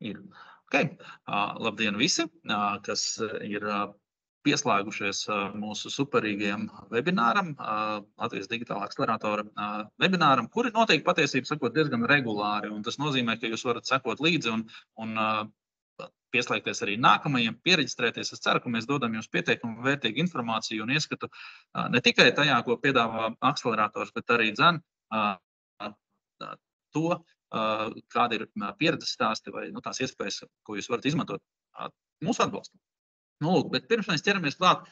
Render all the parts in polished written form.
Ir. Okay. Labdien visi, kas ir pieslēgušies mūsu superīgajam webināram, Latvijas Digitālā akceleratora webināram, kuri notiek patiesībā sakot diezgan regulāri. Un tas nozīmē, ka jūs varat sekot līdzi un pieslēgties arī nākamajiem, pieregistrēties. Es ceru, ka mēs dodam jums pietiekumu vērtīgu informāciju un ieskatu ne tikai tajā, ko piedāvā akcelerators, bet arī to, kāda ir pieredzes stāsti vai tās iespējas, ko jūs varat izmantot mūsu atbalstu. Bet pirms mēs ķeramies klāt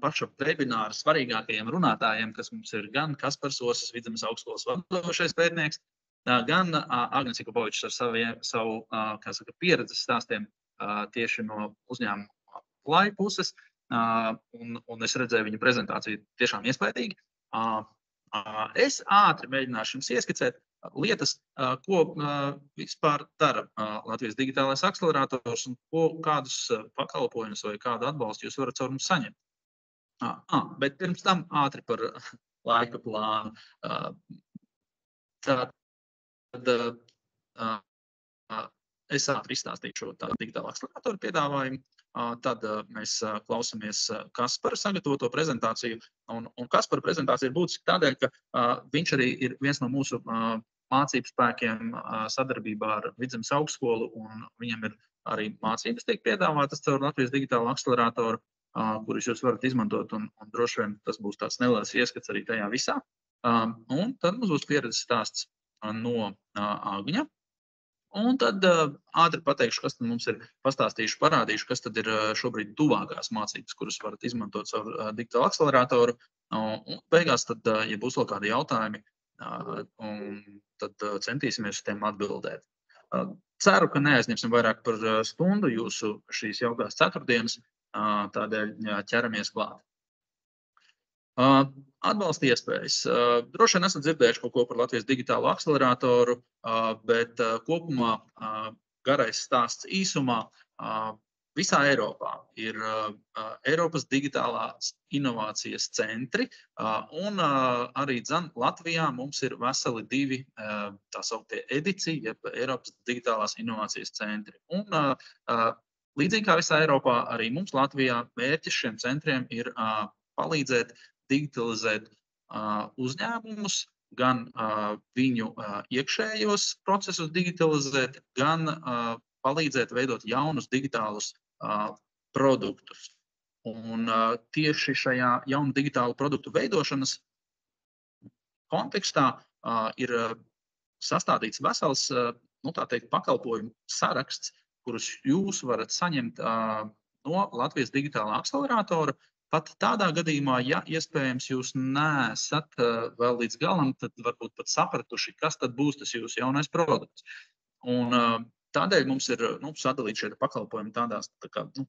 paša webināra svarīgākajiem runātājiem, kas mums ir gan Kaspars Osis, Vidzemes augstskolas vadošais pētnieks, gan Agnes Jakubovičs ar savu pieredzes stāstiem tieši no uzņēmuma Play puses, un es redzēju viņa prezentāciju tiešām iespaidīgi. Es ātri mēģināšu jums ieskicēt lietas, ko vispār dara Latvijas Digitālais akcelerators un kādus pakalpojumus vai kādu atbalstu jūs varat caur mums saņemt. Bet pirms tam ātri par laika plānu. Tad es ātri izstāstīšu šo tādu digitālu akceleratoru piedāvājumu. Tad mēs klausamies Kaspara sagatavoto prezentāciju. Un Kaspara prezentācija ir būtiska tādēļ, ka viņš arī ir viens no mūsu mācību spēkiem sadarbībā ar Vidzemes augstskolu, un viņam ir arī mācības tiek piedāvātas caur Latvijas Digitālo akceleratoru, kurus jūs varat izmantot, un droši vien tas būs tāds neliels ieskats arī tajā visā. Un tad mums būs pieredzes stāsts no Agņa. Un tad ātri pateikšu, kas tad mums ir pastāstījuši, parādīšu, kas tad ir šobrīd tuvākās mācības, kuras varat izmantot caur digitālu akceleratoru. Un beigās tad, ja būs vēl kādi jautājumi, tad centīsimies uz tiem atbildēt. Ceru, ka neaizņemsim vairāk par stundu jūsu šīs jaukās ceturtdienas, tādēļ ķeramies klāt. Atbalsta iespējas. Droši vien esat dzirdējuši kaut ko par Latvijas Digitālo akceleratoru, bet kopumā garais stāsts īsumā. Visā Eiropā ir Eiropas digitālās inovācijas centri, un arī Latvijā mums ir veseli 2 tā sauktie EDICI, jeb Eiropas digitālās inovācijas centri. Un līdzīgi kā visā Eiropā, arī mums Latvijā mērķis šiem centriem ir palīdzēt digitalizēt uzņēmumus, gan viņu iekšējos procesus digitalizēt, gan palīdzēt veidot jaunus digitālus produktus. Un tieši šajā jaunu digitālu produktu veidošanas kontekstā ir sastādīts vesels, tā teikt, pakalpojumu saraksts, kurus jūs varat saņemt no Latvijas Digitālā akceleratora. Pat tādā gadījumā, ja iespējams jūs neesat vēl līdz galam, tad varbūt pat sapratuši, kas tad būs tas jūsu jaunais produkts. Un tādēļ mums ir sadalīti šie pakalpojumi tādās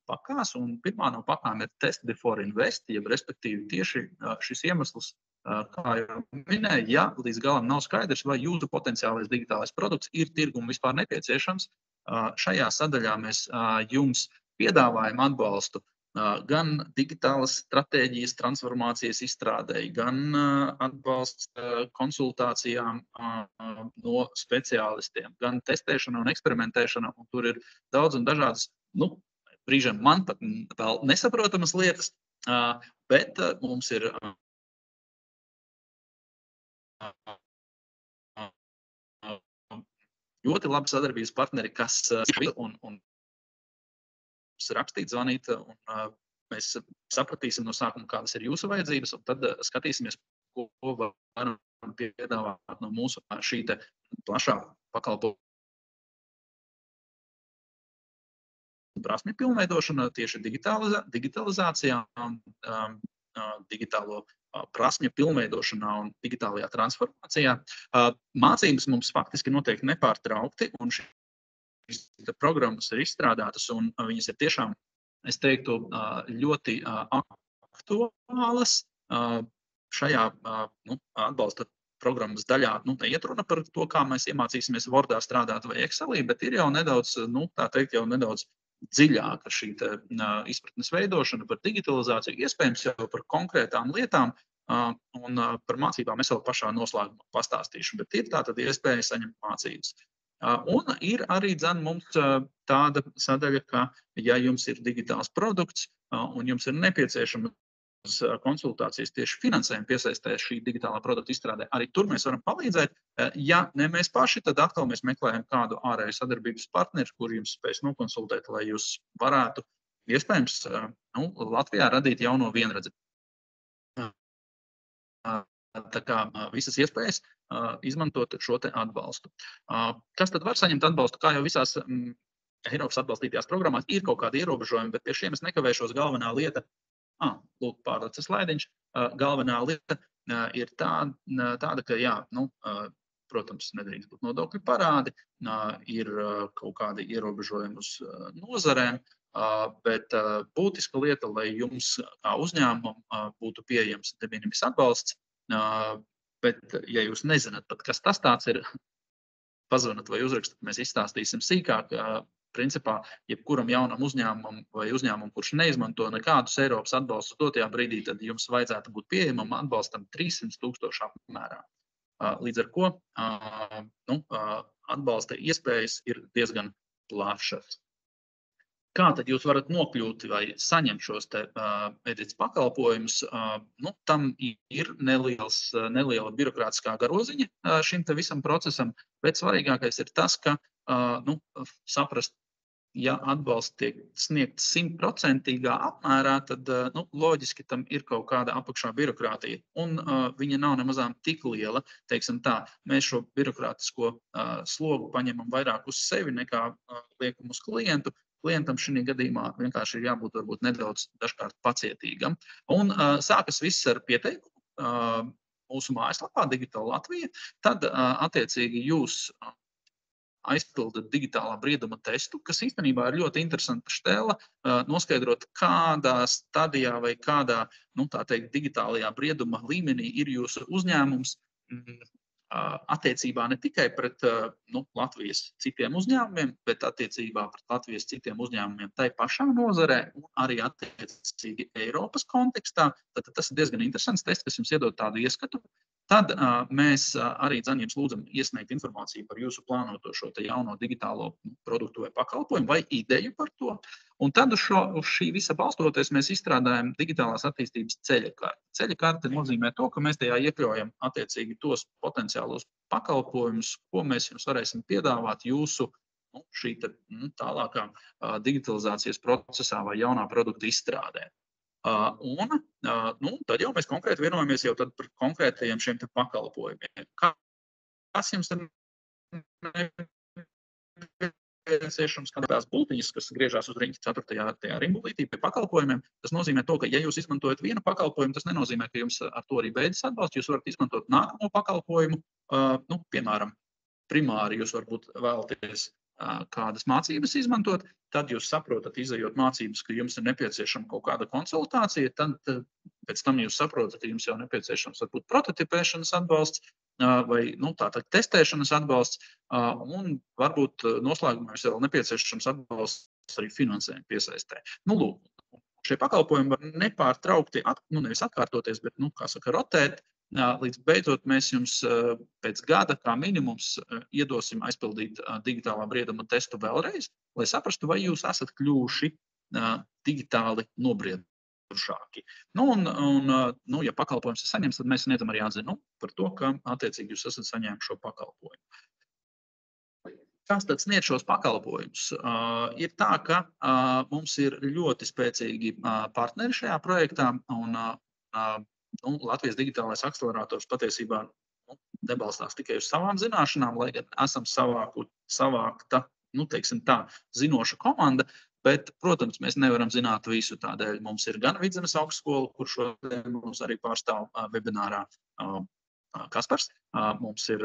pakās, un pirmā no pakām ir Test Before Invest, jeb respektīvi tieši šis iemesls, kā jau minēju, ja līdz galam nav skaidrs, vai jūsu potenciālais digitālais produkts ir tirgum vispār nepieciešams. Šajā sadaļā mēs jums piedāvājam atbalstu gan digitālas stratēģijas transformācijas izstrādēji, gan atbalsts konsultācijām no speciālistiem, gan testēšana un eksperimentēšana, un tur ir daudz un dažādas, brīžiem man pat vēl nesaprotamas lietas, bet mums ir ļoti labi sadarbības partneri, kas un rakstīt, zvanīt, un mēs sapratīsim no sākuma, kādas ir jūsu vajadzības, un tad skatīsimies, ko varam piedāvāt no mūsu šī te plašā pakalpojuma prasmju pilnveidošana tieši digitalizācijā, digitālo prasmju pilnveidošanā un digitālajā transformācijā. Mācības mums faktiski notiek nepārtraukti, un šīs programmas ir izstrādātas, un viņas ir tiešām, es teiktu, ļoti aktuālas. Šajā atbalsta programmas daļā neiet runa par to, kā mēs iemācīsimies Wordā strādāt vai Excelī, bet ir jau nedaudz, tā teikt, jau nedaudz dziļāka šī izpratnes veidošana par digitalizāciju, iespējams jau par konkrētām lietām, un par mācībām es vēl pašā noslēgumā pastāstīšu, bet ir tātad iespēja saņemt mācības. Un ir arī mums tāda sadaļa, ka, ja jums ir digitāls produkts un jums ir nepieciešama konsultācijas tieši finansējuma piesaistē šī digitālā produkta izstrādē, arī tur mēs varam palīdzēt. Ja ne mēs paši, tad atkal mēs meklējam kādu ārēju sadarbības partneri, kur jums spēs nokonsultēt, lai jūs varētu iespējams Latvijā radīt jauno vienredzi. Tā kā visas iespējas izmantot šo te atbalstu. Kas tad var saņemt atbalstu? Kā jau visās Eiropas atbalstītajās programmās ir kaut kādi ierobežojumi, bet pie šiem es nekavēšos. Galvenā lieta, lūk, pārlecis slaidiņš, galvenā lieta ir tāda, ka, jā, protams, nedrīkst būt nodokļu parādi, ir kaut kādi ierobežojumi uz nozarēm, bet būtiska lieta, lai jums kā uzņēmumam būtu pieejams de minimis atbalsts, bet, ja jūs nezināt pat, kas tas tāds ir, pazvanat vai uzrakstat, mēs izstāstīsim sīkāk. Principā, jebkuram jaunam uzņēmumam vai uzņēmumam, kurš neizmanto nekādus Eiropas atbalstus dotajā brīdī, tad jums vajadzētu būt pieejamam atbalstam 300,000 apmērā. Līdz ar ko atbalsta iespējas ir diezgan plašas. Kā tad jūs varat nokļūt vai saņemt šos edits pakalpojumus? Tam ir neliela birokrātiskā garoziņa šim te visam procesam, bet svarīgākais ir tas, ka saprast, ja atbalsts tiek sniegts 100% apmērā, tad loģiski tam ir kaut kāda apakšā birokrātija, un viņa nav nemazām tik liela. Teiksim tā, mēs šo birokrātisko slogu paņemam vairāk uz sevi nekā liekam uz klientu. Klientam šī gadījumā vienkārši ir jābūt varbūt nedaudz dažkārt pacietīgam. Un sākas viss ar pieteikumu mūsu mājaslapā Digital Latvija, tad attiecīgi jūs aizpildat digitālā brieduma testu, kas īstenībā ir ļoti interesanta štēla, noskaidrot, kādā stadijā vai kādā, tā teikt, digitālajā brieduma līmenī ir jūsu uzņēmums attiecībā ne tikai pret Latvijas citiem uzņēmumiem, bet attiecībā pret Latvijas citiem uzņēmumiem tai pašā nozarē un arī attiecīgi Eiropas kontekstā. Tad tas ir diezgan interesants tests, kas jums iedod tādu ieskatu. Tad mēs arī jums lūdzam iesniegt informāciju par jūsu plānoto šo te jauno digitālo produktu vai pakalpojumu vai ideju par to. Un tad uz šī visa balstoties mēs izstrādājam digitālās attīstības ceļakarti. Ceļakarti nozīmē to, ka mēs tajā iekļaujam attiecīgi tos potenciālos pakalpojumus, ko mēs jums varēsim piedāvāt jūsu šī tālākā digitalizācijas procesā vai jaunā produkta izstrādē. Un tad jau mēs konkrēti vienojamies jau tad par konkrētajiem šiem te pakalpojumiem. Kas jums ir nepieciešams, kādās bultiņas, kas griežās uz riņķa 4. rimbulītī pie pakalpojumiem? Tas nozīmē to, ka ja jūs izmantojat vienu pakalpojumu, tas nenozīmē, ka jums ar to arī beidzas atbalsts. Jūs varat izmantot nākamo pakalpojumu, piemēram, primāri jūs varbūt vēlaties kādas mācības izmantot, tad jūs saprotat, izejot mācības, ka jums ir nepieciešama kaut kāda konsultācija, tad pēc tam jūs saprotat, ka jums jau nepieciešams varbūt prototipēšanas atbalsts vai tātad testēšanas atbalsts, un varbūt noslēgumā jums vēl nepieciešams atbalsts arī finansējuma piesaistē. Lūk, šie pakalpojumi var nepārtraukti, nevis atkārtoties, bet, rotēt, līdz beidzot mēs jums pēc gada kā minimums iedosim aizpildīt digitālā brieduma testu vēlreiz, lai saprastu, vai jūs esat kļuvuši digitāli nobriedušāki. Ja pakalpojums ir saņemts, tad mēs sniedzam arī atzinumu par to, ka attiecīgi jūs esat saņēmuši šo pakalpojumu. Kas tad sniedz šos pakalpojumus? Ir tā, ka mums ir ļoti spēcīgi partneri šajā projektā, un Latvijas digitālais akcelerators patiesībā nebalstās tikai uz savām zināšanām, lai gan esam savākta, teiksim tā, zinoša komanda, bet, protams, mēs nevaram zināt visu. Tādēļ mums ir gan Vidzemes augstskola, kur šodien mums arī pārstāv webinārā Kaspars. Mums ir,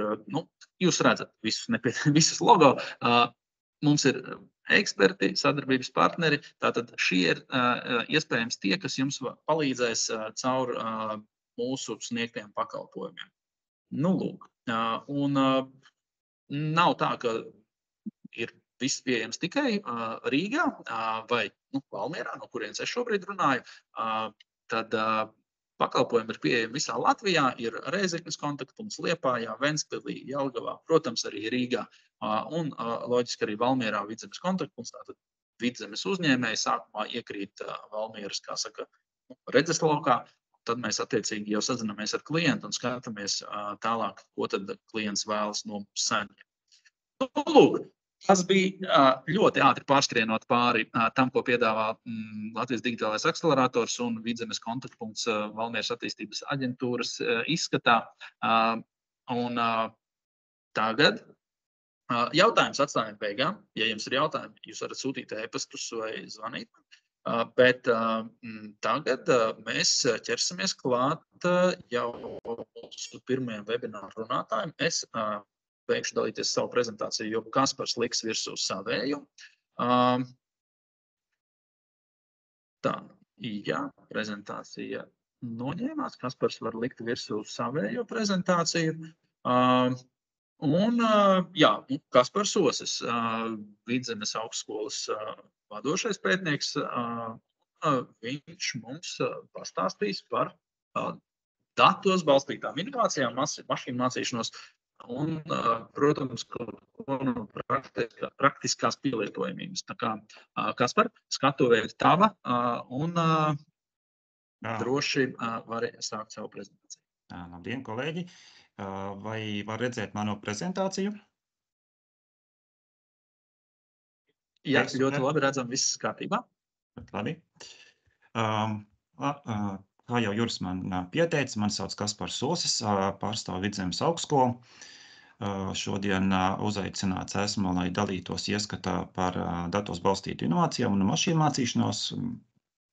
jūs redzat visus logo, mums ir eksperti, sadarbības partneri, tātad šie ir iespējams tie, kas jums palīdzēs caur mūsu sniegtiem pakalpojumiem. Lūk, un nav tā, ka ir viss pieejams tikai Rīgā vai Valmierā, no kurienes es šobrīd runāju, tad pakalpojumi ir pieejami visā Latvijā, ir Rēzeknes kontaktpunkts Liepājā, Ventspilī, Jelgavā, protams, arī Rīgā un loģiski arī Valmierā Vidzemes kontaktpunkts. Tātad Vidzemes uzņēmēji sākumā iekrīt Valmieras, kā saka, redzeslaukā. Tad mēs attiecīgi jau sazinamies ar klientu un skatāmies tālāk, ko tad klients vēlas no mums saņemt. Lūk, tas bija ļoti ātri pārskrienot pāri tam, ko piedāvā Latvijas digitālais akcelerators un Vidzemes kontaktpunkts Valmieras attīstības aģentūras izskatā. Un tagad jautājums atstājam beigām. Ja jums ir jautājumi, jūs varat sūtīt e-pastus vai zvanīt. Bet tagad mēs ķersimies klāt jau mūsu pirmajam webināru runātājiem. Es beigšu dalīties savu prezentāciju, jo Kaspars liks virsū savēju. Tā, jā, prezentācija noņēmās. Kaspars var likt virsū savējo prezentāciju. Jā, Kaspars Osis, Vidzemes augstskolas vadošais pētnieks, viņš mums pastāstīs par datos balstītām inovācijām, mašīnu mācīšanos un, protams, no praktiskās pielietojamības. Tā kā, Kaspar, skatuvē ir tava un droši vari sākt savu prezentāciju. Labdien, kolēģi! Vai var redzēt manu prezentāciju? Jā, ļoti labi redzam, viss kārtībā. Labi. Kā jau Juris man pieteica, mani sauc Kaspars Osis, pārstāvu Vidzemes augstskolu. Šodien uzaicināts esmu, lai dalītos ieskatā par datos balstītu inovācijām un mašīnu mācīšanos,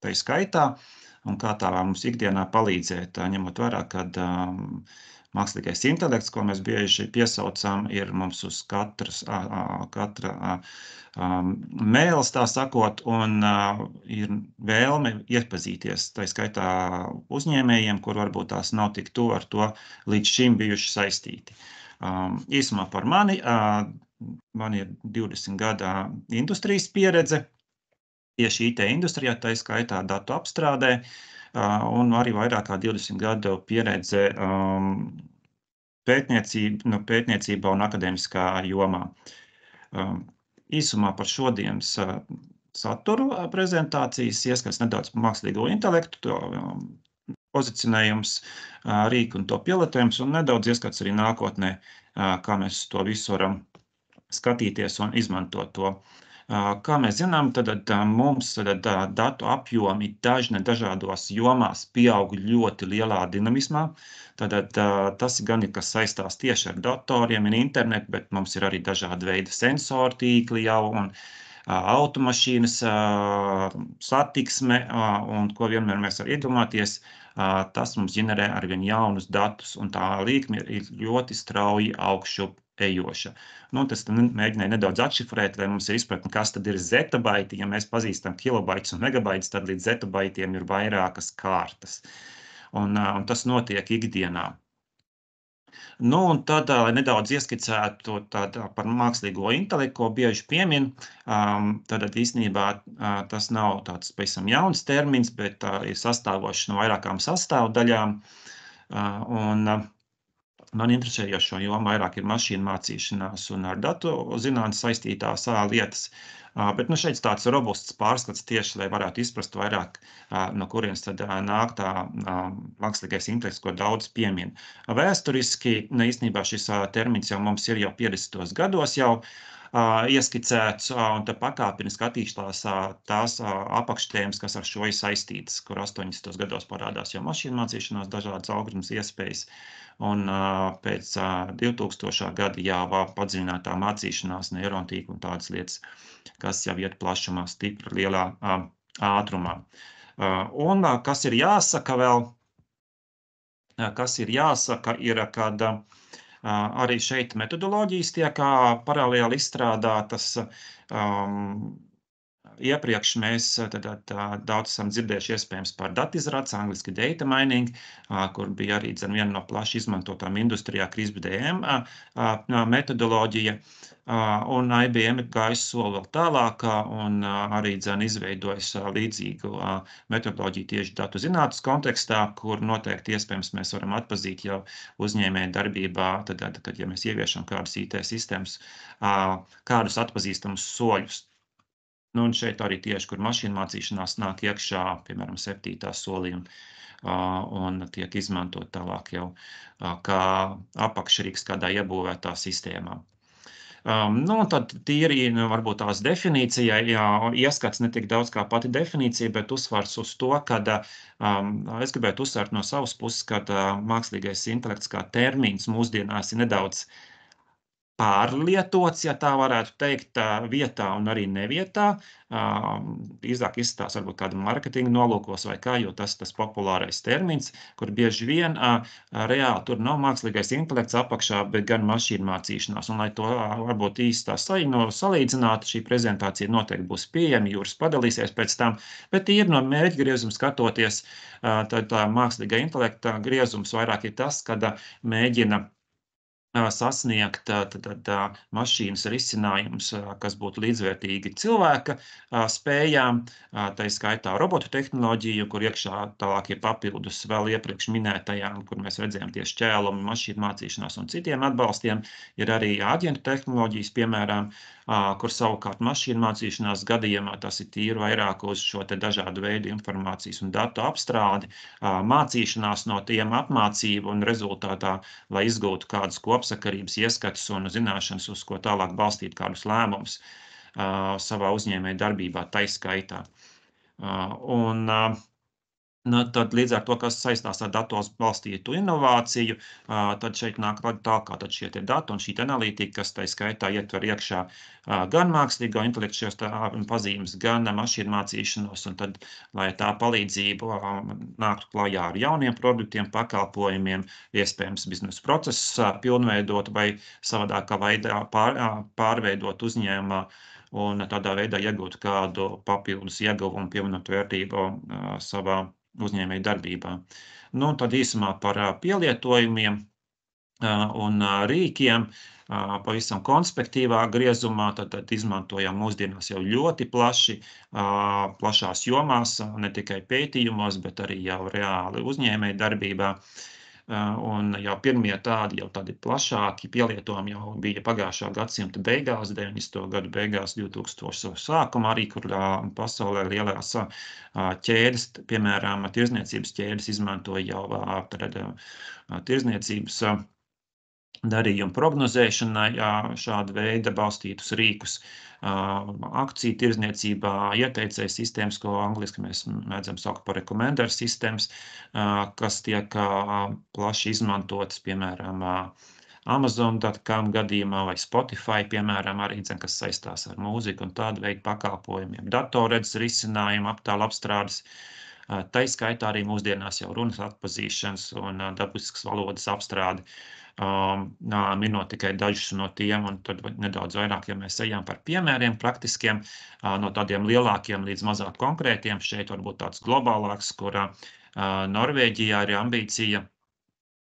tai skaitā, un kā tā mums ikdienā palīdzēt, ņemot vērā, kad mākslīgais intelekts, ko mēs bieži piesaucam, ir mums uz katra mēles, tā sakot, un ir vēlme iepazīties, tai skaitā uzņēmējiem, kur varbūt tās nav tik tuvu ar to līdz šim bijuši saistīti. Īsumā par mani, man ir 20 gada industrijas pieredze, tieši IT industrijā, tai skaitā datu apstrādē, un arī vairāk kā 20 gadu pieredze pētniecībā un akadēmiskā jomā. Īsumā par šodienas saturu prezentācijas ieskats nedaudz par mākslīgo intelektu, to pozicionējums, rīku un to pielietojums, un nedaudz ieskats arī nākotnē, kā mēs to visu varam skatīties un izmantot to. Kā mēs zinām, tad mums datu apjomi dažādos jomās pieaug ļoti lielā dinamismā. Tad tas gan ir, kas saistās tieši ar datoriem un internetu, bet mums ir arī dažādi veidi sensoru tīkli jau un automašīnas satiksme, un ko vienmēr mēs varam iedomāties, tas mums ģenerē arvien jaunus datus, un tā līkme ir ļoti strauji augšup ejoša. Tas mēģināja nedaudz atšifrēt, lai mums ir izpratni, kas tad ir zetabaiti. Ja mēs pazīstam kilobaitus un megabaitus, tad līdz zetabaitiem ir vairākas kārtas. Un tas notiek ikdienā. Un tad, lai nedaudz ieskicētu par mākslīgo intelektu, ko bieži piemin, tad īstenībā tas nav tāds pavisam jauns termins, bet ir sastāvošs no vairākām sastāvdaļām. Man interesējošo jomu vairāk ir mašīnu mācīšanās un ar datu zinātnes saistītās lietas. Bet šeit tāds robusts pārskats tieši, lai varētu izprast vairāk, no kurienes tad nāk tā mākslīgais intelekts, ko daudz piemin. Vēsturiski, īstenībā šis termins jau mums ir jau 50. gados jau ieskicēts, un te pakāpeniski attīstās tās apakštēmas, kas ar šo ir saistītas, kur 80. gados parādās jau mašīnu mācīšanās, dažādas algoritmas iespējas, un pēc 2000. gada jau padziļinātā mācīšanās, neirontīkla un tādas lietas, kas jau iet plašumā stipri lielā ātrumā. Un kas ir jāsaka vēl, ir, kad arī šeit metodoloģijas tiek paralēli izstrādātas. Iepriekš mēs daudz esam dzirdējuši iespējams par datizrādes, angliski data mining, kur bija arī viena no plaši izmantotām industrijā CRISP-DM metodoloģija. un IBM ir gājis soli vēl tālāk un arī izveidojis līdzīgu metodoloģiju tieši datu zinātnes kontekstā, kur noteikti iespējams mēs varam atpazīt jau uzņēmēju darbībā, tad, kad ja mēs ieviešam kādus IT sistēmas, kādus atpazīstamus soļus. Nu, un šeit arī tieši, kur mašīnu mācīšanās nāk iekšā, piemēram, 7. solī un tiek izmantot tālāk jau kā apakšrīks kādā iebūvētā sistēmā. Nu, un tad tīri, varbūt tās definīcijai, ieskats ne tik daudz kā pati definīcija, bet uzsvars uz to, kad es gribētu uzsvērt no savas puses, kad mākslīgais intelekts kā termins mūsdienās ir nedaudz pārlietots, ja tā varētu teikt, vietā un arī nevietā. Drīzāk izskatās varbūt kāda marketinga nolūkos vai kā, jo tas populārais termins, kur bieži vien reāli tur nav mākslīgais intelekts apakšā, bet gan mašīnu mācīšanās. Un, lai to varbūt īsti tā salīdzinātu, šī prezentācija noteikti būs pieejama, Jūras padalīsies pēc tam, bet ir no mērķa griezuma skatoties, tad tā mākslīgā intelekta griezums vairāk ir tas, kad mēģina sasniegt mašīnas risinājums, kas būtu līdzvērtīgi cilvēka spējām, tā skaitā robotu tehnoloģiju, kur iekšā tālāk ir papildus vēl iepriekš minētajām, kur mēs redzējām tieši ķēlumu, mašīnu mācīšanās un citiem atbalstiem, ir arī aģentu tehnoloģijas, piemēram, kur savukārt mašīnu mācīšanās gadījumā tas ir tīri vairāk uz šo te dažādu veidu informācijas un datu apstrādi, mācīšanās no tiem apmācību un rezultātā, lai izgūtu kādus kopsakarības ieskatus un zināšanas, uz ko tālāk balstīt kādus lēmumus savā uzņēmēja darbībā taiskaitā. Tad līdz ar to, kas saistās ar datos balstītu inovāciju, tad šeit nāk tālāk tad šie te dati un šī analītika, kas tai skaitā ietver iekšā gan mākslīgo intelektu šos pazīmes, gan mašīnu mācīšanos, un tad, lai tā palīdzību nāktu klajā ar jauniem produktiem, pakalpojumiem, iespējams biznesa procesus pilnveidot vai savādākā veidā pārveidot uzņēmumā, un tādā veidā iegūt kādu papildus ieguvumu, pievienot vērtību savā uzņēmēju darbībā. Nu, tad īsumā par pielietojumiem un rīkiem, pavisam konspektīvā griezumā, tad izmantojam mūsdienās jau ļoti plaši, plašās jomās, ne tikai pētījumos, bet arī jau reāli uzņēmēju darbībā. Un jau pirmie tādi plašāki pielietojumi jau bija pagājušā gadsimta beigās, 90. gadu beigās, 2000. sākumā arī, kur pasaulē lielās ķēdes, piemēram, tirzniecības ķēdes izmantoja jau tirzniecības darījumu prognozēšanai šāda veida balstītus rīkus, akciju tirzniecībā, ieteicēju sistēmas, ko angliski mēs mēdzam saukt par recommender systems, kas tiek plaši izmantotas, piemēram, Amazon.com gadījumā vai Spotify, piemēram, arī, kas saistās ar mūziku un tādu veidu pakalpojumiem, datorredzes risinājumu, attēlu apstrādes, tai skaitā arī mūsdienās jau runas atpazīšanas un dabiskas valodas apstrādi. Minot tikai dažus no tiem, un tad nedaudz vairāk, ja mēs ejam par piemēriem praktiskiem, no tādiem lielākiem līdz mazāk konkrētiem, šeit varbūt tāds globālāks, kur Norvēģijā ir ambīcija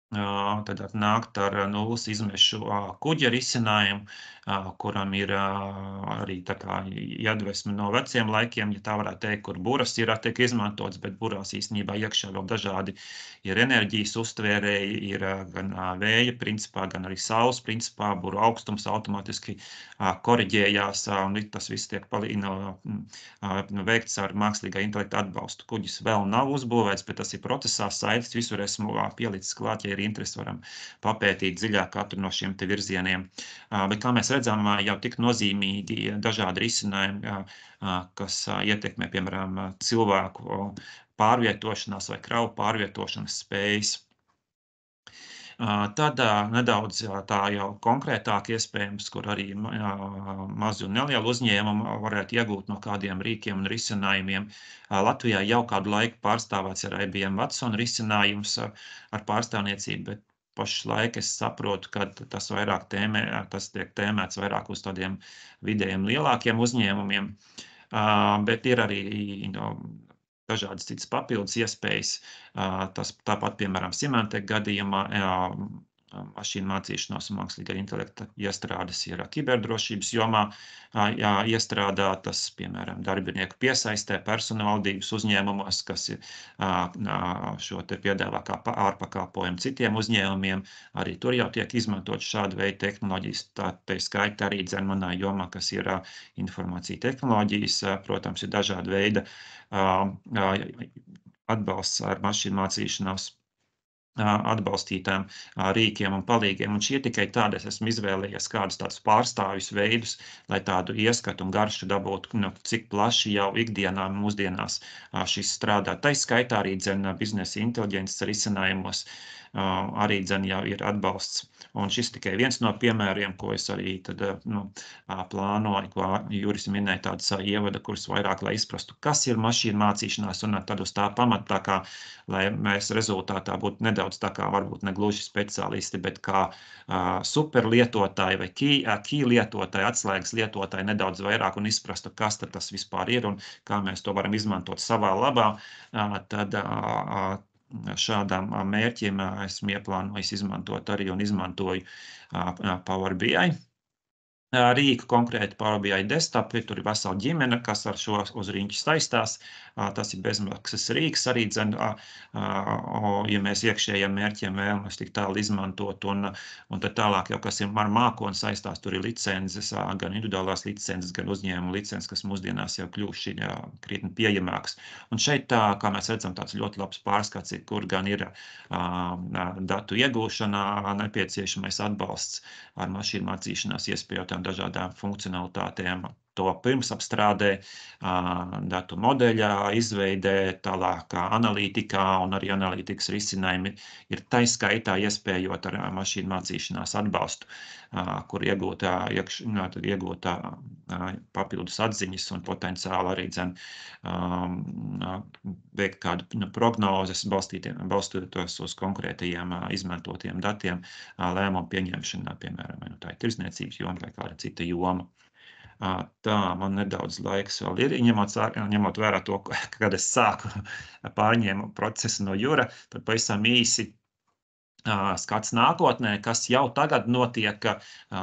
tad nākt ar nulles izmešu kuģa risinājumu, kuram ir arī tā kā iedvesme no veciem laikiem, ja tā varētu teikt, kur buras ir tiek izmantots, bet burās īstenībā iekšā vēl dažādi ir enerģijas uztvērēji, ir gan vēja principā, gan arī saules principā, buru augstums automātiski koriģējās, un tas viss tiek veikts ar mākslīgā intelekta atbalstu. Kuģis vēl nav uzbūvēts, bet tas ir procesā saites, visur esmu pielicis klāt, ja ir interesi, varam papētīt dziļāk katru no šiem te virzieniem. Bet kā mēs redzam, jau tik nozīmīgi dažādi risinājumi, kas ietekmē, piemēram, cilvēku pārvietošanās vai kravu pārvietošanas spējas. Tad nedaudz tā jau konkrētāk iespējams, kur arī mazi un nelieli uzņēmumi varētu iegūt no kādiem rīkiem un risinājumiem. Latvijā jau kādu laiku pārstāvēts ar IBM Watson risinājums ar pārstāvniecību, bet pašlaik es saprotu, ka tas tiek tēmēts vairāk uz tādiem vidējiem lielākiem uzņēmumiem, bet ir arī dažādas citas papildus iespējas. Tas tāpat, piemēram, Symantec gadījumā mašīnu mācīšanās un mākslīgā intelekta iestrādes ir kiberdrošības jomā iestrādātas, piemēram, darbinieku piesaistē, personālvadības uzņēmumos, kas šo te piedāvā kā ārpakalpojumu citiem uzņēmumiem. Arī tur jau tiek izmantot šāda veida tehnoloģijas. Tā skaita arī manā jomā, kas ir informācija tehnoloģijas. Protams, ir dažādi veidi atbalsts ar mašīnu mācīšanās atbalstītām rīkiem un palīgiem. Un šie tikai tādi, es esmu izvēlējies kādus tādus pārstāvjus veidus, lai tādu ieskatu un garšu dabūtu, cik plaši jau ikdienā mūsdienās šis strādā. Tā skaitā arī biznesa inteliģences risinājumos arī jau ir atbalsts. Un šis tikai viens no piemēriem, ko es arī tad, plānoju, ko Juris minēja tādu ievada, kurus vairāk, lai izprastu, kas ir mašīnu mācīšanās, un tad uz tā pamata, kā, lai mēs rezultātā būtu nedaudz tā kā varbūt ne gluži speciālisti, bet kā superlietotāji vai key lietotāji, atslēgas lietotāji nedaudz vairāk un izprastu, kas tad tas vispār ir un kā mēs to varam izmantot savā labā, tad šādām mērķiem esmu ieplānojis izmantot arī un izmantoju Power BI. Rīku konkrēti Power BI desktopi, tur ir vesela ģimene, kas ar šo uz riņķi saistās. Tas ir bezmaksas rīks arī, ja mēs iekšējiem mērķiem vēlamies tik tālu izmantot, un tad tālāk jau, kas ir ar mākoni saistās, tur ir licences, gan individuālās licences, gan uzņēmuma licences, kas mūsdienās jau kļūši krietni pieejamāks. Un šeit, kā mēs redzam, tāds ļoti labs pārskats, kur gan ir datu iegūšanā nepieciešamais atbalsts ar mašīnu mācīšanās iespējotām dažādām funkcionalitātēm, to pirmsapstrādē, datu modeļā, izveidē, tālāk analītikā un arī analītikas risinājumi ir taiskaitā iespējot ar mašīnu mācīšanās atbalstu, kur iegūtā papildus atziņas un potenciāli arī veikt kādu prognozes balstoties uz konkrētajiem izmantotiem datiem lēmumu pieņemšanā, piemēram, vai tā ir tirdzniecības joma vai kāda cita joma. Tā, man nedaudz laiks vēl ir, ņemot vērā to, kad es sāku pārņēmu procesu no Jura, tad pavisam īsi skats nākotnē, kas jau tagad notiek,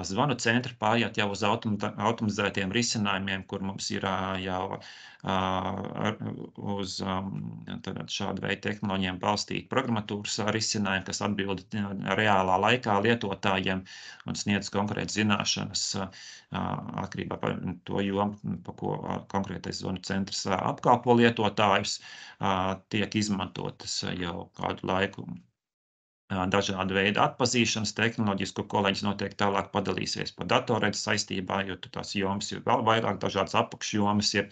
zvanu centri pāriet jau uz automatizētiem risinājumiem, kur mums ir jau uz šādu veidu tehnoloģiem balstīt programmatūras risinājumi, kas atbild reālā laikā lietotājiem un sniedz konkrētas zināšanas atkarībā par to jomu, pa ko konkrētais zvanu centrs apkalpo lietotājus, tiek izmantotas jau kādu laiku dažādu veidu atpazīšanas tehnoloģijas, ko kolēģis noteikti tālāk padalīsies par datorredzes saistībā, jo tās jomas ir vēl vairāk, dažādas apakšjomas ir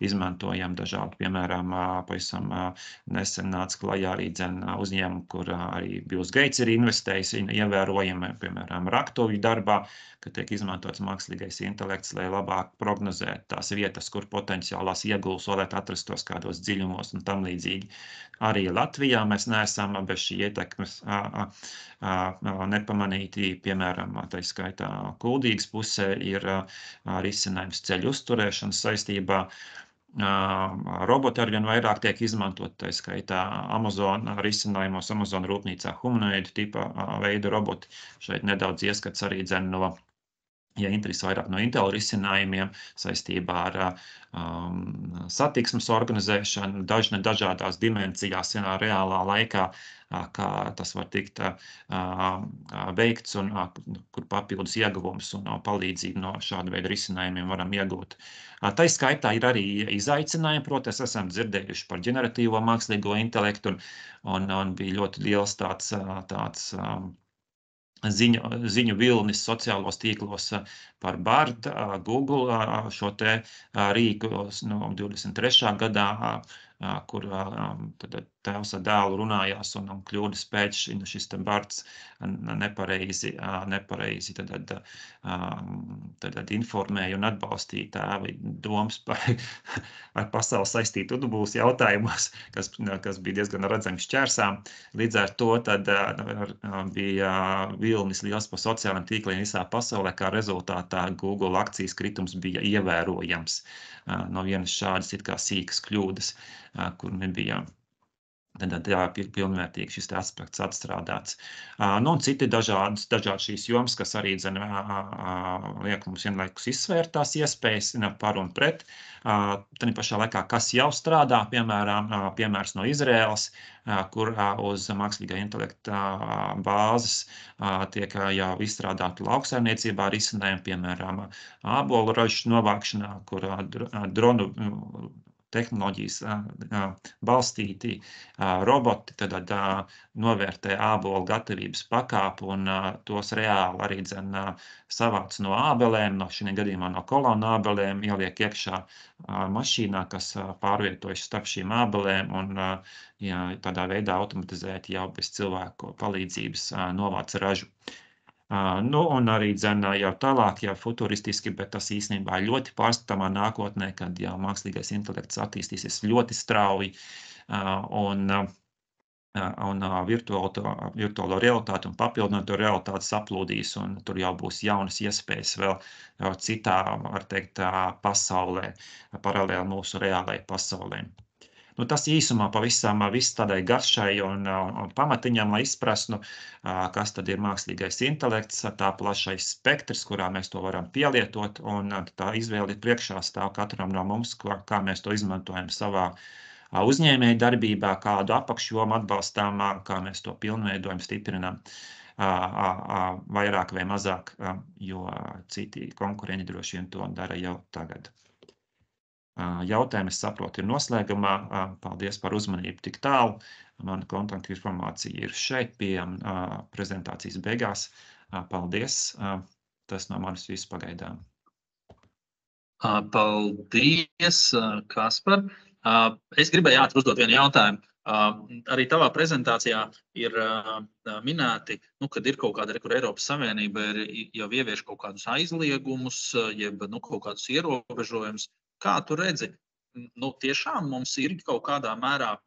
izmantojami dažādi, piemēram, pavisam nesen nāca klajā arī uzņēmumu, kur arī Bills Gates ir investējis ievērojami, piemēram, raktuvju darbā, ka tiek izmantots mākslīgais intelekts, lai labāk prognozētu tās vietas, kur potenciālās ieguves varētu atrastos kādos dziļumos un tam līdzīgi. Arī Latvijā mēs neesam bez šī ietekmes nepamanīti, piemēram, tā skaitā Kuldīgas pusē ir risinājums ceļu uzturēšanas saistībā. Roboti arvien vairāk tiek izmantot, tā skaitā Amazon risinājumos, Amazon rūpnīcā humanoidu tipa veidu roboti. Šeit nedaudz ieskats arī no, ja interesi vairāk no Intel risinājumiem saistībā ar satiksmes organizēšanu, dažādās dimensijās reālā laikā, kā tas var tikt veikts un kur papildus ieguvums un palīdzību no šāda veida risinājumiem varam iegūt. Tā skaitā ir arī izaicinājumi, protams, esam dzirdējuši par ģeneratīvo mākslīgo intelektu un bija ļoti liels tāds ziņu vilnis sociālos tīklos par Bard, Google šo te rīku no 23. gadā, kur tēvs ar dēlu runājās un kļūdas pēc šis te Bards nepareizi tad informēja un atbalstīja tēvi domas par ar pasauli saistītu udubūs jautājumos, kas bija diezgan redzami šķērsām. Līdz ar to tad bija vilnis liels par sociālajiem tīkliem visā pasaulē, kā rezultātā Google akcijas kritums bija ievērojams no vienas šādas it kā sīkas kļūdas, kur nebija Tad pilnvērtīgi šis aspekts atstrādāts. Nu, un citi dažādi šīs jomas, kas arī liek mums vienlaikus izsvērt tās iespējas par un pret. Tad pašā laikā, kas jau strādā, piemēram, piemērs no Izraēlas, kur uz mākslīgā intelekta bāzes tiek jau izstrādāti lauksaimniecībā risinājumi, piemēram, ābolu ražu novākšanā, kur dronu tehnoloģijas balstīti roboti tad novērtē ābolu gatavības pakāpu un tos reāli arī savāc no ābelēm, no šī gadījumā no kolonu ābelēm, ieliek iekšā mašīnā, kas pārvietojas starp šīm ābelēm un tādā veidā automatizēti jau bez cilvēku palīdzības novāc ražu. Nu, un arī jau tālāk, jau futuristiski, bet tas īstenībā ļoti pārskatāmā nākotnē, kad jau mākslīgais intelekts attīstīsies ļoti strauji un virtuālo realitāti un papildināto realitāti saplūdīs, un tur jau būs jaunas iespējas vēl citā, var teikt, pasaulē, paralēli mūsu reālajai pasaulē. Nu, tas īsumā pavisam viss tādai garšai un pamatiņam, lai izprastu, kas tad ir mākslīgais intelekts, tā plašais spektrs, kurā mēs to varam pielietot, un tā izvēle ir priekšā stāv katram no mums, kā mēs to izmantojam savā uzņēmēju darbībā, kādu apakšjomu atbalstām, kā mēs to pilnveidojam, stiprinām vairāk vai mazāk, jo citi konkurenti droši vien to dara jau tagad. Jautājumi, es saprotu, ir noslēgumā. Paldies par uzmanību tik tālu. Mana kontakta informācija ir šeit pieejama prezentācijas beigās. Paldies. Tas no manis viss pagaidām. Paldies, Kaspar. Es gribēju uzdot vienu jautājumu. Arī tavā prezentācijā ir minēti, kad ir kaut kāda, kur Eiropas Savienība jau ievieš kaut kādus aizliegumus, jeb kaut kādus ierobežojumus. Kā tu redzi, tiešām mums ir kaut kādā mērā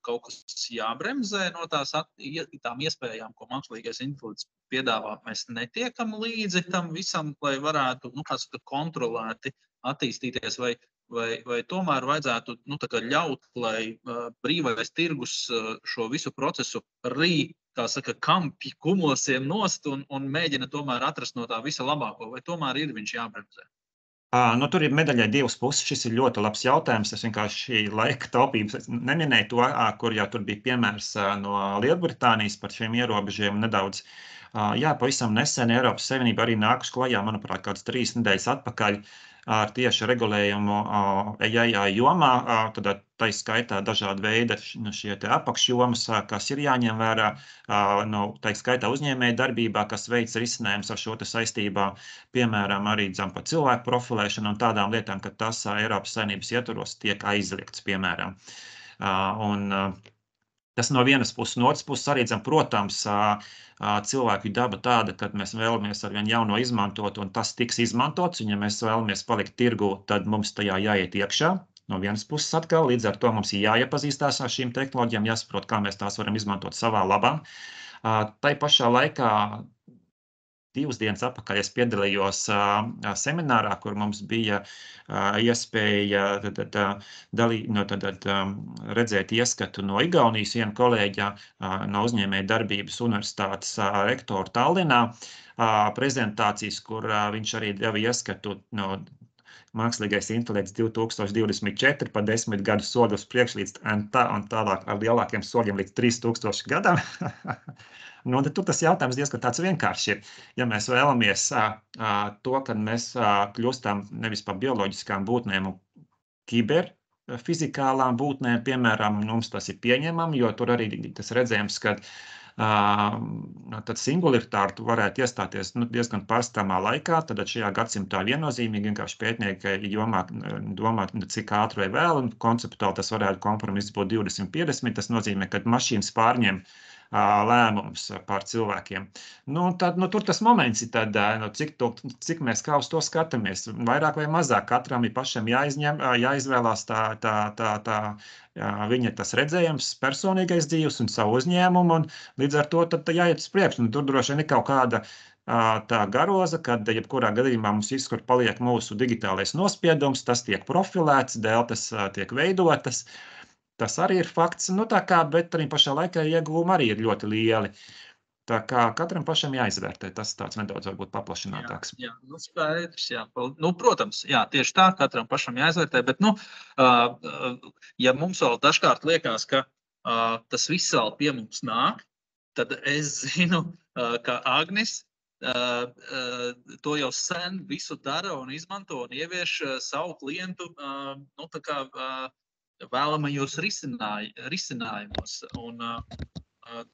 kaut kas jābremzē no tām iespējām, ko mākslīgais intelekts piedāvā. Mēs netiekam līdzi tam visam, lai varētu kontrolēti attīstīties, vai tomēr vajadzētu ļaut, lai brīvais tirgus šo visu procesu kampi kumosiem nost un mēģina tomēr atrast no tā visa labāko, vai tomēr ir viņš jābremzē? Tur ir medaļai divas puses. Šis ir ļoti labs jautājums. Es vienkārši laika taupības neminēju to, kur jau tur bija piemērs no Lielbritānijas par šiem ierobežojumiem nedaudz. Jā, pavisam nesen Eiropas Savienība arī nākus klajā, manuprāt, kāds 3 nedēļas atpakaļ ar tieši regulējumu AI jomā, tad tā skaitā dažādi veidi šie te apakšjomas, kas ir jāņem vērā, tā skaitā uzņēmēja darbībā, kas veic risinājums ar šo te saistībā, piemēram, arī par cilvēku profilēšanu un tādām lietām, ka tas Eiropas Savienības ietvaros tiek aizliegts, piemēram. Un tas no vienas puses, no otras puses arī, protams, cilvēku daba tāda, kad mēs vēlamies ar vien jauno izmantot, un tas tiks izmantots, un ja mēs vēlamies palikt tirgu, tad mums tajā jāiet iekšā. No vienas puses atkal, līdz ar to mums ir jāiepazīstās ar šīm tehnoloģijām, jāsaprot, kā mēs tās varam izmantot savā labā. Tai pašā laikā 2 dienas atpakaļ es piedalījos seminārā, kur mums bija iespēja redzēt ieskatu no Igaunijas viena kolēģa no uzņēmēja darbības universitātes rektora Tallinā prezentācijas, kur viņš arī deva ieskatu no mākslīgais intelekts 2024 pa 10 gadu soļu uz priekš līdz un tālāk ar lielākiem soļiem līdz 3000 gadam. Nu, tur tas jautājums diezgan tāds vienkārši ir. Ja mēs vēlamies to, kad mēs kļūstam nevis par bioloģiskām būtnēm un kiberfizikālām būtnēm, piemēram, mums tas ir pieņemami, jo tur arī tas redzējums, ka tad singularitāte varētu iestāties diezgan pārstāmā laikā, tad šajā gadsimtā viennozīmīgi vienkārši pētnieki domā, cik ātri vai vēl, un konceptuāli tas varētu kompromiss būt 2050, tas nozīmē, ka mašīnas pārņem lēmums pār cilvēkiem. Tur tas moments ir tad, cik mēs kā uz to skatāmies. Vairāk vai mazāk katram ir pašam jāizvēlās viņa tas redzējums, personīgais dzīves un savu uzņēmumu, un līdz ar to tad jāiet uz priekšu. Tur droši vien ir kaut kāda tā garoza, kad jebkurā gadījumā mums izskur paliek mūsu digitālais nospiedums, tas tiek profilēts, deltas tiek veidotas. Tas arī ir fakts, bet arī pašā laikā ieguvumi arī ir ļoti lieli. Tā kā katram pašam jāizvērtē, tas tāds nedaudz varbūt paplašinātāks. Jā, skaidrs, jā. Protams, jā, tieši tā, katram pašam jāizvērtē, bet, ja mums vēl dažkārt liekas, ka tas viss vēl pie mums nāk, tad es zinu, ka Agnis to jau sen visu dara un izmanto un ievieš savu klientu, vēlamajos risinājumos. Un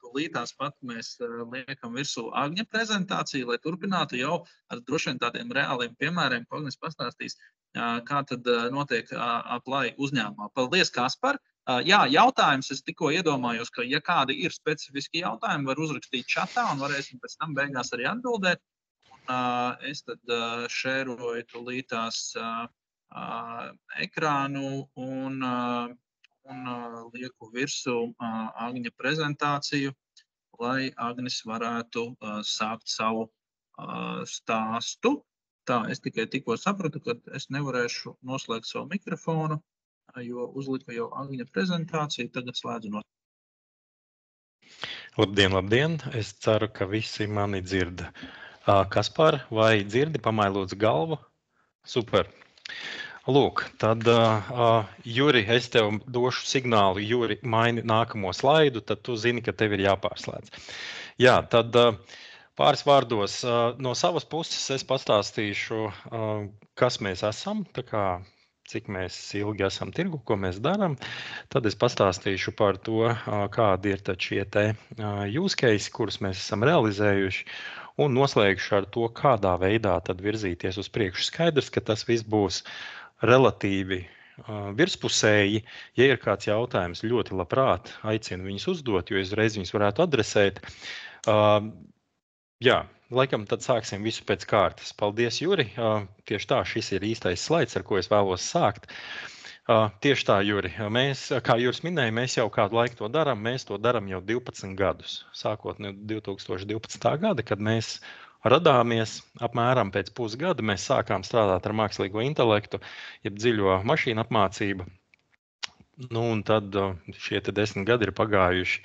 tūlītās pat mēs liekam virsū Agņa prezentāciju, lai turpinātu jau ar droši vien tādiem reāliem piemēriem, ko Agnis pastāstīs, kā tad notiek Apply uzņēmumā. Paldies, Kaspar! Jā, jautājums, es tikko iedomājos, ka ja kādi ir specifiski jautājumi, var uzrakstīt čatā un varēsim pēc tam beigās arī atbildēt. Es tad šēroju tūlītās ekrānu un lieku virsū Agņa prezentāciju, lai Agnis varētu sākt savu stāstu. Tā, es tikai tikko sapratu, ka es nevarēšu noslēgt savu mikrofonu, jo uzliku jau Agņa prezentāciju, tagad slēdzu no. Labdien! Es ceru, ka visi mani dzird. Kaspar, vai dzirdi? Pamāj lūdzu galvu. Super! Lūk, tad, Juri, es tev došu signālu, Juri, maini nākamo slaidu, tad tu zini, ka tev ir jāpārslēdz. Jā, tad pāris vārdos no savas puses es pastāstīšu, kas mēs esam, tā kā cik mēs ilgi esam tirgu, ko mēs darām. Tad es pastāstīšu par to, kādi ir šie use case, kurus mēs esam realizējuši, un noslēgšu ar to, kādā veidā tad virzīties uz priekšu. Skaidrs, ka tas viss būs relatīvi virspusēji. Ja ir kāds jautājums, ļoti labprāt aicinu viņus uzdot, jo es reiz viņus varētu adresēt. Jā, laikam tad sāksim visu pēc kārtas. Paldies, Juri. Tieši tā, šis ir īstais slaids, ar ko es vēlos sākt. Tieši tā, Juri. Mēs, kā Juris minēja, mēs jau kādu laiku to darām. Mēs to darām jau 12 gadus. Sākot no 2012. gada, kad mēs radāmies apmēram pēc pusgada, mēs sākām strādāt ar mākslīgo intelektu, jeb dziļo mašīnu apmācību. Un tad šie 10 gadi ir pagājuši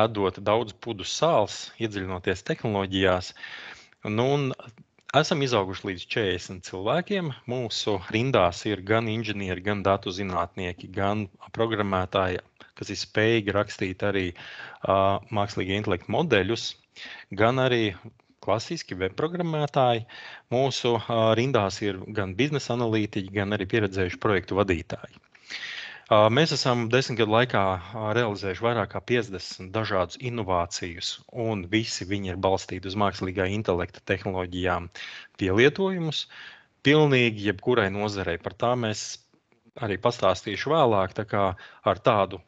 ēdot daudz pudus sāls, iedziļinoties tehnoloģijās. Un esam izauguši līdz 40 cilvēkiem. Mūsu rindās ir gan inženieri, gan datu zinātnieki, gan programmētāji, kas ir spējīgi rakstīt arī mākslīga intelekta modeļus, gan arī klasiski webprogrammētāji. Mūsu rindās ir gan biznesa analītiķi, gan arī pieredzējuši projektu vadītāji. Mēs esam 10 gadu laikā realizējuši vairāk kā 50 dažādus inovācijus, un visi viņi ir balstīti uz mākslīgā intelekta tehnoloģijām pielietojumus. Pilnīgi jebkurai nozarei. Par tā mēs arī pastāstīšu vēlāk, tā kā ar tādu,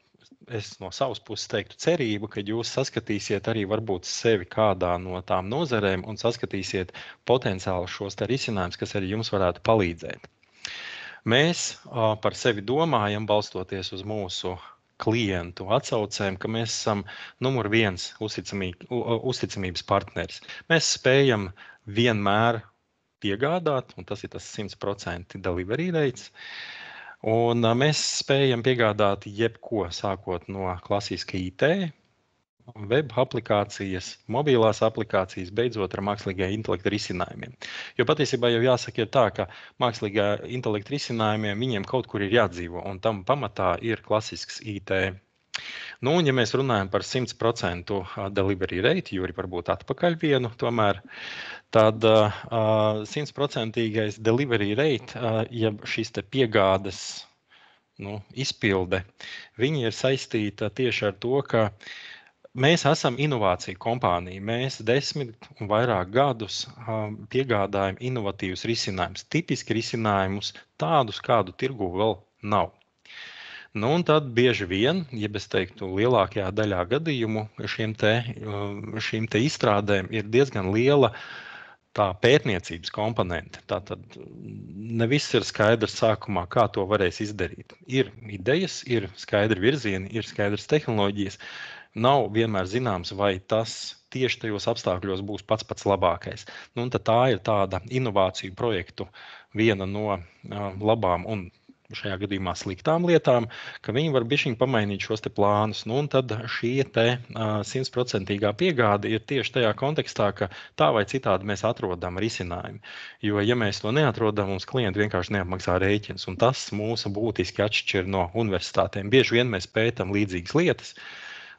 es no savas puses teiktu, cerību, ka jūs saskatīsiet arī varbūt sevi kādā no tām nozarēm un saskatīsiet potenciāli šos risinājumus, kas arī jums varētu palīdzēt. Mēs par sevi domājam, balstoties uz mūsu klientu atsaucēm, ka mēs esam numur 1 uzticamības partneris. Mēs spējam vienmēr piegādāt, un tas ir tas 100% delivery rates. Un mēs spējam piegādāt jebko, sākot no klasiska IT, web aplikācijas, mobilās aplikācijas, beidzot ar mākslīgā intelekta risinājumiem. Jo patiesībā jau jāsaka ir tā, ka mākslīgā intelekta risinājumiem viņiem kaut kur ir jādzīvo, un tam pamatā ir klasisks IT. Un ja mēs runājam par 100% delivery rate, Juri varbūt atpakaļ vienu tomēr, tad 100% delivery rate, ja šīs piegādes izpilde, viņi ir saistīta tieši ar to, ka mēs esam inovāciju kompānija. Mēs 10 un vairāk gadus piegādājam inovatīvus risinājumus, tipiski risinājumus tādus, kādu tirgu vēl nav. Un tad bieži vien, ja es teiktu, lielākajā daļā gadījumu šīm te izstrādēm ir diezgan liela tā pētniecības komponente. Tātad ne viss ir skaidrs sākumā, kā to varēs izdarīt. Ir idejas, ir skaidri virzieni, ir skaidrs tehnoloģijas. Nav vienmēr zināms, vai tas tieši tajos apstākļos būs pats labākais. Un tad tā ir tāda inovāciju projektu viena no labām un šajā gadījumā sliktām lietām, ka viņi var bišķiņ pamainīt šos te plānus. Nu, un tad šī te 100% piegāde ir tieši tajā kontekstā, ka tā vai citādi mēs atrodam risinājumu. Jo, ja mēs to neatrodam, mums klienti vienkārši neapmaksā rēķinus, un tas mūsu būtiski atšķir no universitātēm. Bieži vien mēs pētam līdzīgas lietas.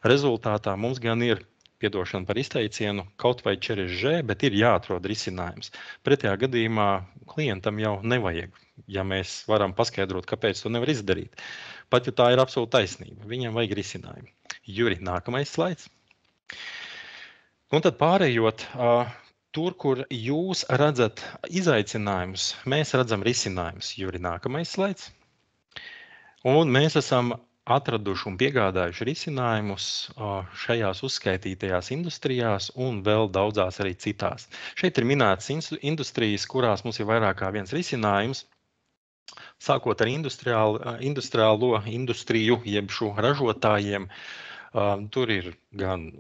Rezultātā mums gan ir, piedošana par izteicienu, kaut vai ČRŽ, bet ir jāatrod risinājums. Pretējā gadījumā klientam jau nevajag, ja mēs varam paskaidrot, kāpēc to nevar izdarīt. Pat ja tā ir absolūta taisnība, viņam vajag risinājumu. Juri, nākamais slaids. Un tad pārējot, tur, kur jūs redzat izaicinājumus, mēs redzam risinājumus. Juri, nākamais slaids. Un mēs esam atraduši un piegādājuši risinājumus šajās uzskaitītajās industrijās un vēl daudzās arī citās. Šeit ir minētas industrijas, kurās mums ir vairāk kā viens risinājums, sākot ar industriju, jeb šo ražotājiem. Tur ir gan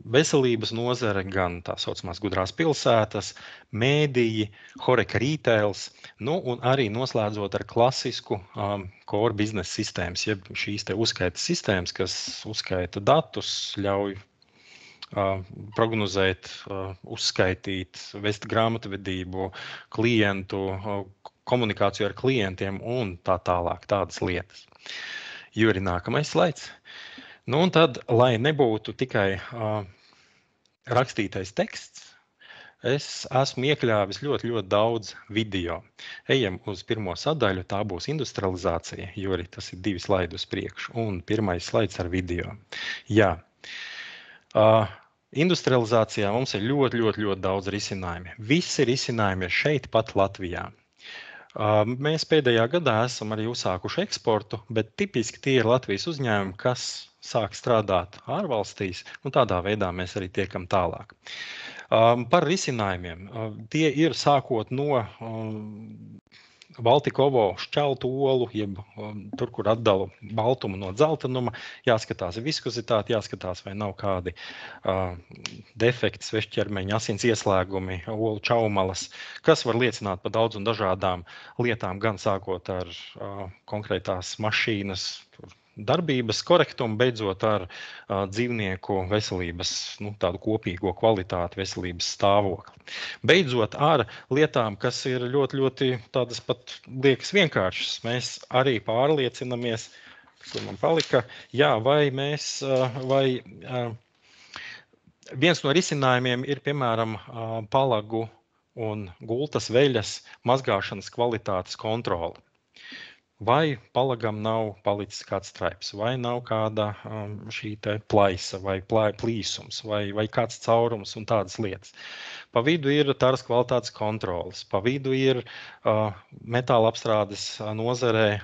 veselības nozare, gan tā saucamās gudrās pilsētas, mēdīji, Horeca retails, nu un arī noslēdzot ar klasisku core biznesa sistēmas, jeb šīs te uzskaitas sistēmas, kas uzskaita datus, ļauj prognozēt, uzskaitīt, vest grāmatvedību, klientu, komunikāciju ar klientiem un tā tālāk, tādas lietas. Juri, nākamais slaids. Nu, un tad, lai nebūtu tikai rakstītais teksts, es esmu iekļāvis ļoti daudz video. Ejam uz pirmo sadaļu, tā būs industrializācija, Juri, tas ir 2 slaidi uz priekšu, un pirmais slaids ar video. Jā, industrializācijā mums ir ļoti daudz risinājumi. Visi risinājumi ir šeit pat Latvijā. Mēs pēdējā gadā esam arī uzsākuši eksportu, bet tipiski tie ir Latvijas uzņēmumi, kas sāk strādāt ārvalstīs, un tādā veidā mēs arī tiekam tālāk. Par risinājumiem. Tie ir sākot no Baltikovo šķeltu olu, jeb tur, kur atdala baltumu no dzeltenuma, jāskatās viskozitāti, jāskatās, vai nav kādi defekti, svešķermeņa, asins ieslēgumi, olu čaumalas, kas var liecināt par daudz un dažādām lietām, gan sākot ar konkrētās mašīnas darbības korektumu, beidzot ar dzīvnieku veselības, tādu kopīgo kvalitāti, veselības stāvokli. Beidzot ar lietām, kas ir ļoti tādas pat liekas vienkāršas. Mēs arī pārliecinamies, kur man palika, jā, vai viens no risinājumiem ir, piemēram, palagu un gultas veļas mazgāšanas kvalitātes kontrole. Vai palagam nav palicis kāds straips, vai nav kāda šī te plaisa, vai plīsums, vai kāds caurums un tādas lietas. Pa vidu ir taras kvalitātes kontroles, pa vidu ir metāla apstrādes nozarē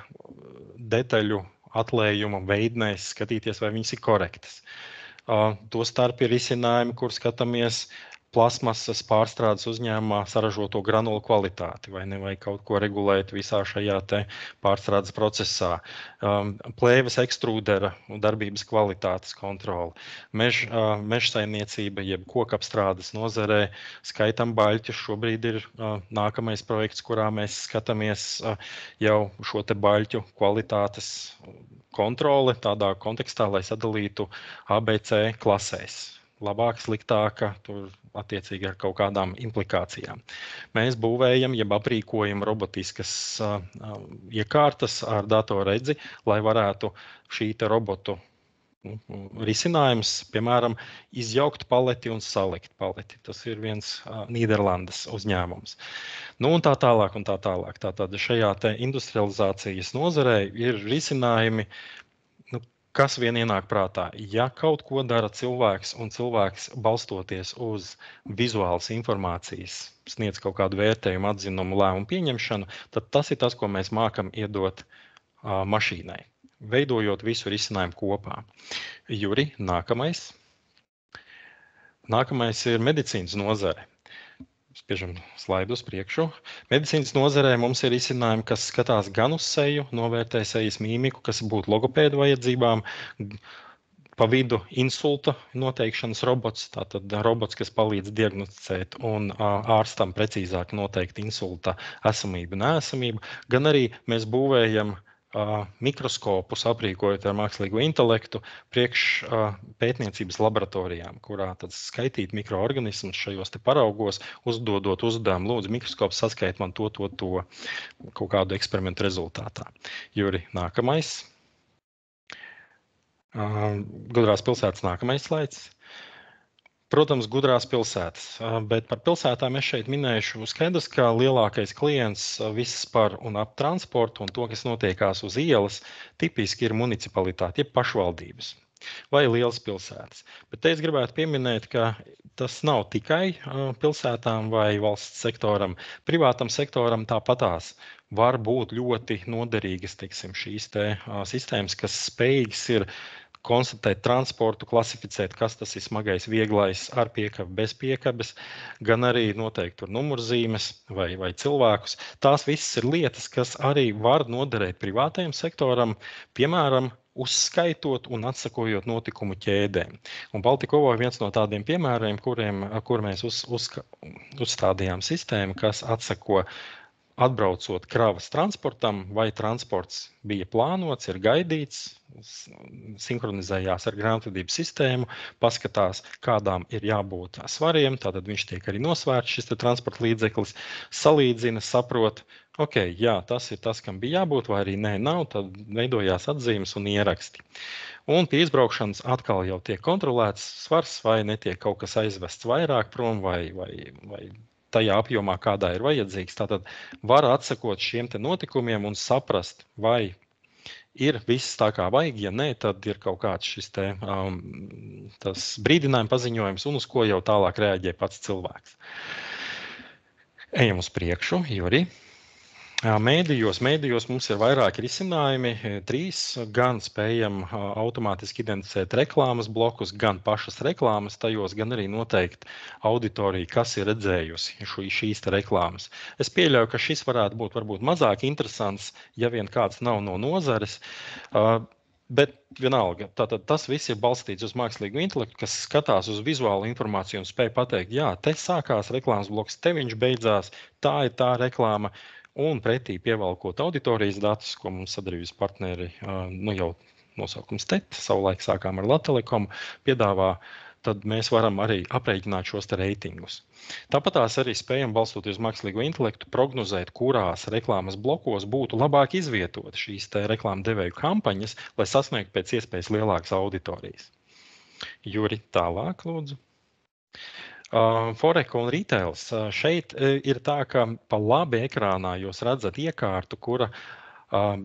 detaļu atlējuma veidnēs, skatīties, vai viņas ir korektas. To starp ir risinājumi, kur skatāmies plasmasas pārstrādes uzņēmumā saražoto granulu kvalitāti, vai nevajag kaut ko regulēt visā šajā te pārstrādes procesā. Plēves ekstrūdera darbības kvalitātes kontrole. Mežsaimniecība, jeb kokapstrādes nozarē, skaitam baļķus. Šobrīd ir nākamais projekts, kurā mēs skatāmies jau šo te baļķu kvalitātes kontrole tādā kontekstā, lai sadalītu ABC klasēs. Labāk, sliktāka, tur attiecīgi ar kaut kādām implikācijām. Mēs būvējam, jeb aprīkojam robotiskas iekārtas ar datoredzi, lai varētu šī te robotu risinājums, piemēram, izjaukt paleti un salikt paleti. Tas ir viens Nīderlandes uzņēmums. Un tā tālāk un tā tālāk. Tātad šajā te industrializācijas nozarē ir risinājumi, kas vien ienāk prātā. Ja kaut ko dara cilvēks un cilvēks balstoties uz vizuālas informācijas, sniedz kaut kādu vērtējumu, atzinumu, lēmumu pieņemšanu, tad tas ir tas, ko mēs mākam iedot mašīnai, veidojot visu risinājumu kopā. Juri, nākamais. Nākamais ir medicīnas nozare. Spiežam slaidu uz priekšu. Medicīnas nozarē mums ir izcinājumi, kas skatās gan uz seju, novērtē sejas mīmiku, kas būtu logopēdu vajadzībām, Pa vidu insulta noteikšanas robots, tātad robots, kas palīdz diagnosticēt un ārstam precīzāk noteikt insulta esamību, neesamību, gan arī mēs būvējam mikroskopus, aprīkojot ar mākslīgo intelektu priekš pētniecības laboratorijām, kurā tad skaitīt mikroorganismus šajos te paraugos, uzdodot uzdevumu, lūdzu, mikroskops saskait man to kaut kādu eksperimentu rezultātā. Juri, nākamais. Gudrās pilsētas nākamais slaids. Protams, gudrās pilsētas, bet par pilsētām es šeit minēšu skaidrs, ka lielākais klients viss par un ap transportu un to, kas notiekās uz ielas, tipiski ir municipalitāte, jeb pašvaldības vai lielas pilsētas. Bet te es gribētu pieminēt, ka tas nav tikai pilsētām vai valsts sektoram, privātam sektoram tāpatās var būt ļoti noderīgas, teiksim, šīs te sistēmas, kas spējīgas ir konstatēt transportu, klasificēt, kas tas ir smagais, vieglais, ar piekabi, bez piekabes, gan arī noteikt tur numurzīmes vai cilvēkus. Tās visas ir lietas, kas arī var noderēt privātajam sektoram, piemēram, uzskaitot un atsakojot notikumu ķēdēm. Un Baltikovo ir viens no tādiem piemēriem, kur mēs uzstādījām sistēmu, kas atsako atbraucot kravas transportam, vai transports bija plānots, ir gaidīts, sinhronizējās ar grāmatvedības sistēmu, paskatās, kādām ir jābūt svariem, tātad viņš tiek arī nosvērts, šis transporta līdzeklis, salīdzina, saprot, ok, jā, tas ir tas, kam bija jābūt, vai arī nē, nav, tad veidojās atzīmes un ieraksti. Un pie izbraukšanas atkal jau tiek kontrolēts svars, vai netiek kaut kas aizvests vairāk prom, vai tajā apjomā, kādā ir vajadzīgs. Tātad var atsakot šiem te notikumiem un saprast, vai ir viss tā kā vajag, ja nē, tad ir kaut kāds šis te tas brīdinājuma paziņojums, un uz ko jau tālāk reaģē pats cilvēks. Ejam uz priekšu, Juri. Mēdījos mums ir vairāki risinājumi, 3, gan spējam automātiski identificēt reklāmas blokus, gan pašas reklāmas tajos, gan arī noteikt auditoriju, kas ir redzējusi šīs reklāmas. Es pieļauju, ka šis varētu būt varbūt mazāk interesants, ja vien kāds nav no nozares, bet vienalga, tātad tas viss ir balstīts uz mākslīgu intelektu, kas skatās uz vizuālu informāciju un spēj pateikt, jā, te sākās reklāmas bloks, te viņš beidzās, tā ir tā reklāma, un pretī pievalkot auditorijas datus, ko mums sadarbības partneri, jau nosaukums TET, savulaik sākām ar Latelekomu, piedāvā, tad mēs varam arī aprēķināt šos te reitingus. Tāpat tās arī spējam balstoties uz mākslīgo intelektu prognozēt, kurās reklāmas blokos būtu labāk izvietot šīs te reklāmu devēju kampaņas, lai sasniegtu pēc iespējas lielākas auditorijas. Juri, tālāk, lūdzu. Foreka un retails. Šeit ir tā, ka pa labi ekrānā jūs redzat iekārtu, kura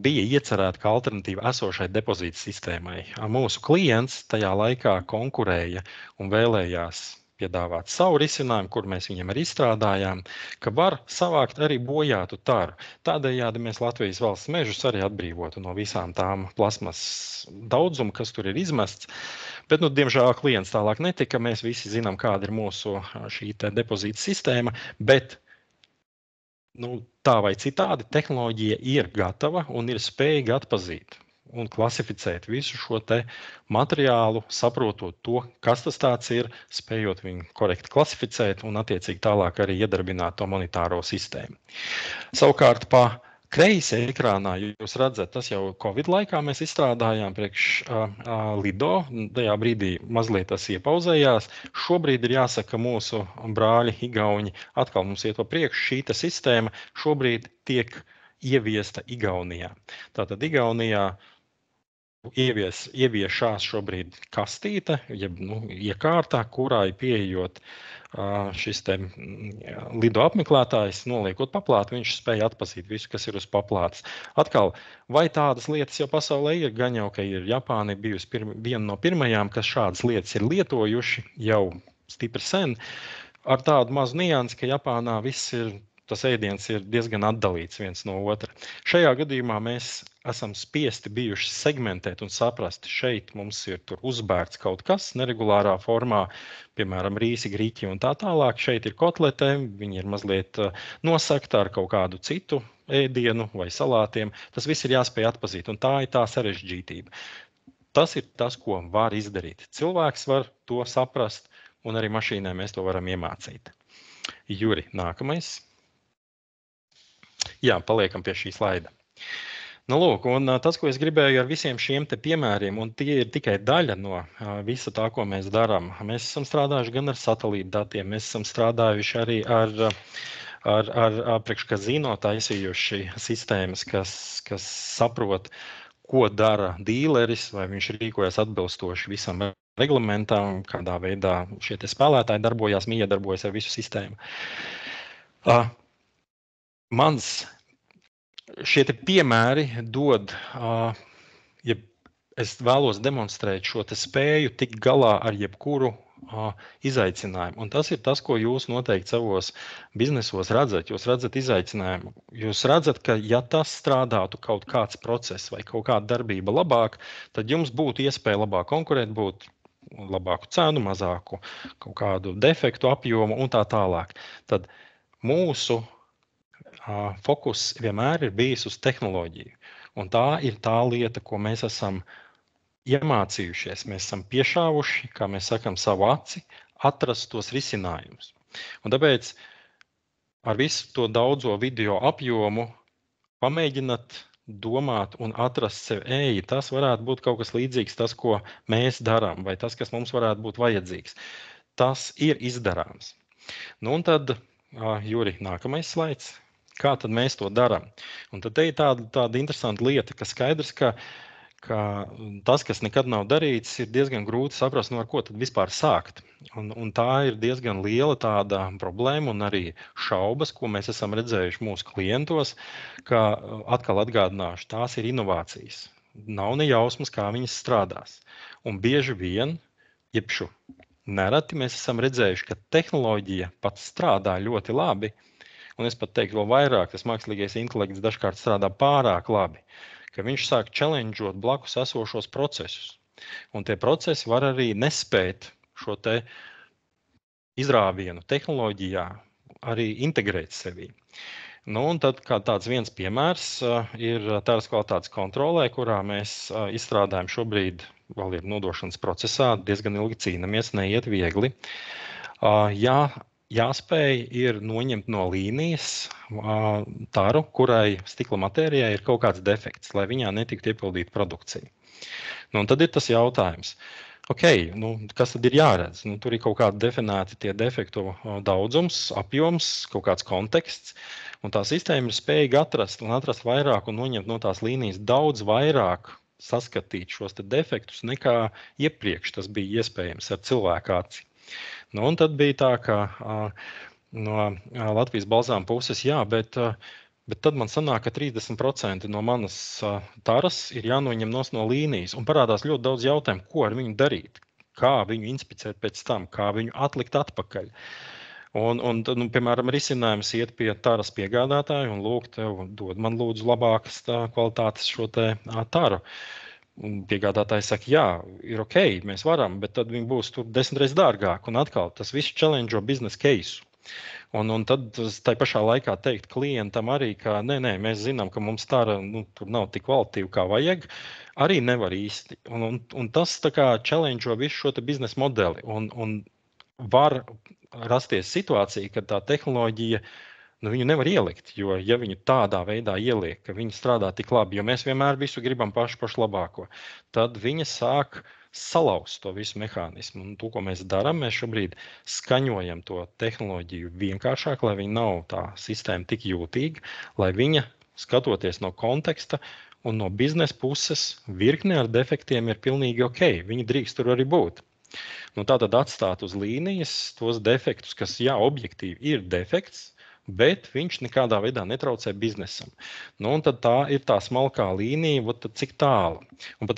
bija iecerēta kā alternatīva esošai depozīta sistēmai. Mūsu klients tajā laikā konkurēja un vēlējās piedāvāt savu risinājumu, kur mēs viņam arī izstrādājām, ka var savākt arī bojātu taru. Tādējādi mēs Latvijas valsts mežus arī atbrīvotu no visām tām plasmas daudzumu, kas tur ir izmests. Bet, diemžēl, klients tālāk netika. Mēs visi zinām, kāda ir mūsu šī te depozīta sistēma, bet tā vai citādi tehnoloģija ir gatava un ir spējīga atpazīt un klasificēt visu šo te materiālu, saprotot to, kas tas tāds ir, spējot viņu korekti klasificēt un attiecīgi tālāk arī iedarbināt to monetāro sistēmu. Savukārt pa kreisi ekrānā jūs redzat, tas jau Covid laikā mēs izstrādājām priekš Lido, tajā brīdī mazliet tas iepauzējās. Šobrīd ir jāsaka, mūsu brāļi Igauņi atkal mums iet pa priekšu, šī te sistēma šobrīd tiek ieviesta Igaunijā. Tātad Igaunijā ieviešās šobrīd kastīte, jeb iekārtā, kurā ir pieejot šis te Lido apmeklētājs, noliekot paplātu, viņš spēja atpazīt visu, kas ir uz paplātes. Atkal, vai tādas lietas jau pasaulē ir, gan jau, ka ir Japāna bijusi viena no pirmajām, kas šādas lietas ir lietojuši jau stipri sen, ar tādu mazu niansi, ka Japānā tas ēdiens ir diezgan atdalīts viens no otra. Šajā gadījumā mēs esam spiesti bijuši segmentēt un saprast, šeit mums ir tur uzbērts kaut kas neregulārā formā, piemēram, rīsi, grīķi un tā tālāk. Šeit ir kotlete, viņi ir mazliet nosakta ar kaut kādu citu ēdienu vai salātiem. Tas viss ir jāspēj atpazīt, un tā ir tā sarežģītība. tas ir tas, ko var izdarīt. Cilvēks var to saprast, un arī mašīnai mēs to varam iemācīt. Juri, nākamais. Jā, paliekam pie šī slaida. Nu, lūk, un tas, ko es gribēju ar visiem šiem te piemēriem, un tie ir tikai daļa no visa tā, ko mēs darām. Mēs esam strādājuši gan ar satelītu datiem, mēs esam strādājuši arī ar priekškazino taisījuši sistēmas, kas saprot, ko dara dīleris, vai viņš rīkojas atbilstoši visam reglamentam, kādā veidā šie te spēlētāji darbojās, miedarbojas ar visu sistēmu. Šie te piemēri dod, ja es vēlos demonstrēt šo te spēju tikt galā ar jebkuru izaicinājumu. Un tas ir tas, ko jūs noteikti savos biznesos redzat. Jūs redzat izaicinājumu. Jūs redzat, ka ja tas strādātu kaut kāds process vai kaut kāda darbība labāk, tad jums būtu iespēja labāk konkurēt, būt labāku cenu, mazāku kaut kādu defektu apjomu un tā tālāk. Tad mūsu fokus vienmēr ir bijis uz tehnoloģiju. Un tā ir tā lieta, ko mēs esam iemācījušies. Mēs esam piešāvuši, kā mēs sakam, savu aci, atrast tos risinājumus. Un tāpēc ar visu to daudzo video apjomu pamēģināt domāt un atrast sev, tas varētu būt kaut kas līdzīgs tas, ko mēs darām, vai tas, kas mums varētu būt vajadzīgs. Tas ir izdarāms. Nu un tad, Juri, nākamais slaids. Kā tad mēs to darām? Un tad te ir tāda interesanta lieta, ka skaidrs, ka tas, kas nekad nav darīts, ir diezgan grūti saprast, ar ko tad vispār sākt. Un tā ir diezgan liela tāda problēma un arī šaubas, ko mēs esam redzējuši mūsu klientos, ka atkal atgādināšu, tās ir inovācijas. Nav ne jausmas, kā viņas strādās. Un bieži vien, nereti mēs esam redzējuši, ka tehnoloģija pat strādā ļoti labi, un es pat teiktu vēl vairāk, tas mākslīgais intelekts dažkārt strādā pārāk labi, ka viņš sāk challengeot blakus esošos procesus. Un tie procesi var arī nespēt šo te izrāvienu tehnoloģijā arī integrēt sevī. Nu, un tad kā tāds viens piemērs ir tāras kvalitātes kontrolē, kurā mēs izstrādājam šobrīd, vēl ir nodošanas procesā, diezgan ilgi cīnamies, neiet viegli. Jāspēj ir noņemt no līnijas taru, kurai stikla matērijai ir kaut kāds defekts, lai viņā netiktu iepildīta produkcija. Nu, un tad ir tas jautājums. Kas tad ir jāredz? Tur ir kaut kādi definēti tie defektu daudzums, apjoms, kaut kāds konteksts, un tā sistēma ir spējīga atrast vairāk un noņemt no tās līnijas daudz vairāk, saskatīt šos te defektus, nekā iepriekš tas bija iespējams ar cilvēku aci. Nu, un tad bija tā, ka no Latvijas balzām puses, bet tad man sanāk, ka 30% no manas taras ir jānoņem no līnijas. Un parādās ļoti daudz jautājumu, ko ar viņu darīt, kā viņu inspicēt pēc tam, kā viņu atlikt atpakaļ. Un tad, piemēram, risinājums iet pie taras piegādātāju un lūgt, dod man lūdzu labākas kvalitātes šo te taru. Un piegādātāji saka, jā, ir ok, mēs varam, bet tad viņi būs tur 10 reizes dārgāk. Un atkal tas viss challenge biznesa case. Un tad tai pašā laikā teikt klientam arī, ka nē, mēs zinām, ka mums tā tur nav tik kvalitīva, kā vajag, arī nevar īsti. Un tas tā kā challenge visu šo te biznesa modeli. Un var rasties situācija, kad tā tehnoloģija viņu nevar ielikt, jo ja viņu tādā veidā ieliek, ka viņi strādā tik labi, jo mēs vienmēr visu gribam pašu labāko, tad viņa sāk salauzt to visu mehānismu. Un to, ko mēs darām, mēs šobrīd skaņojam to tehnoloģiju vienkāršāk, lai viņa nav tā sistēma tik jūtīga, lai viņa, skatoties no konteksta un no biznesa puses, virkne ar defektiem ir pilnīgi ok, viņi drīkst tur arī būt. Tātad atstāt uz līnijas tos defektus, kas, jā, objektīvi ir defekts, bet viņš nekādā veidā netraucē biznesam. Un tad tā ir tā smalkā līnija, tad cik tālu. Un par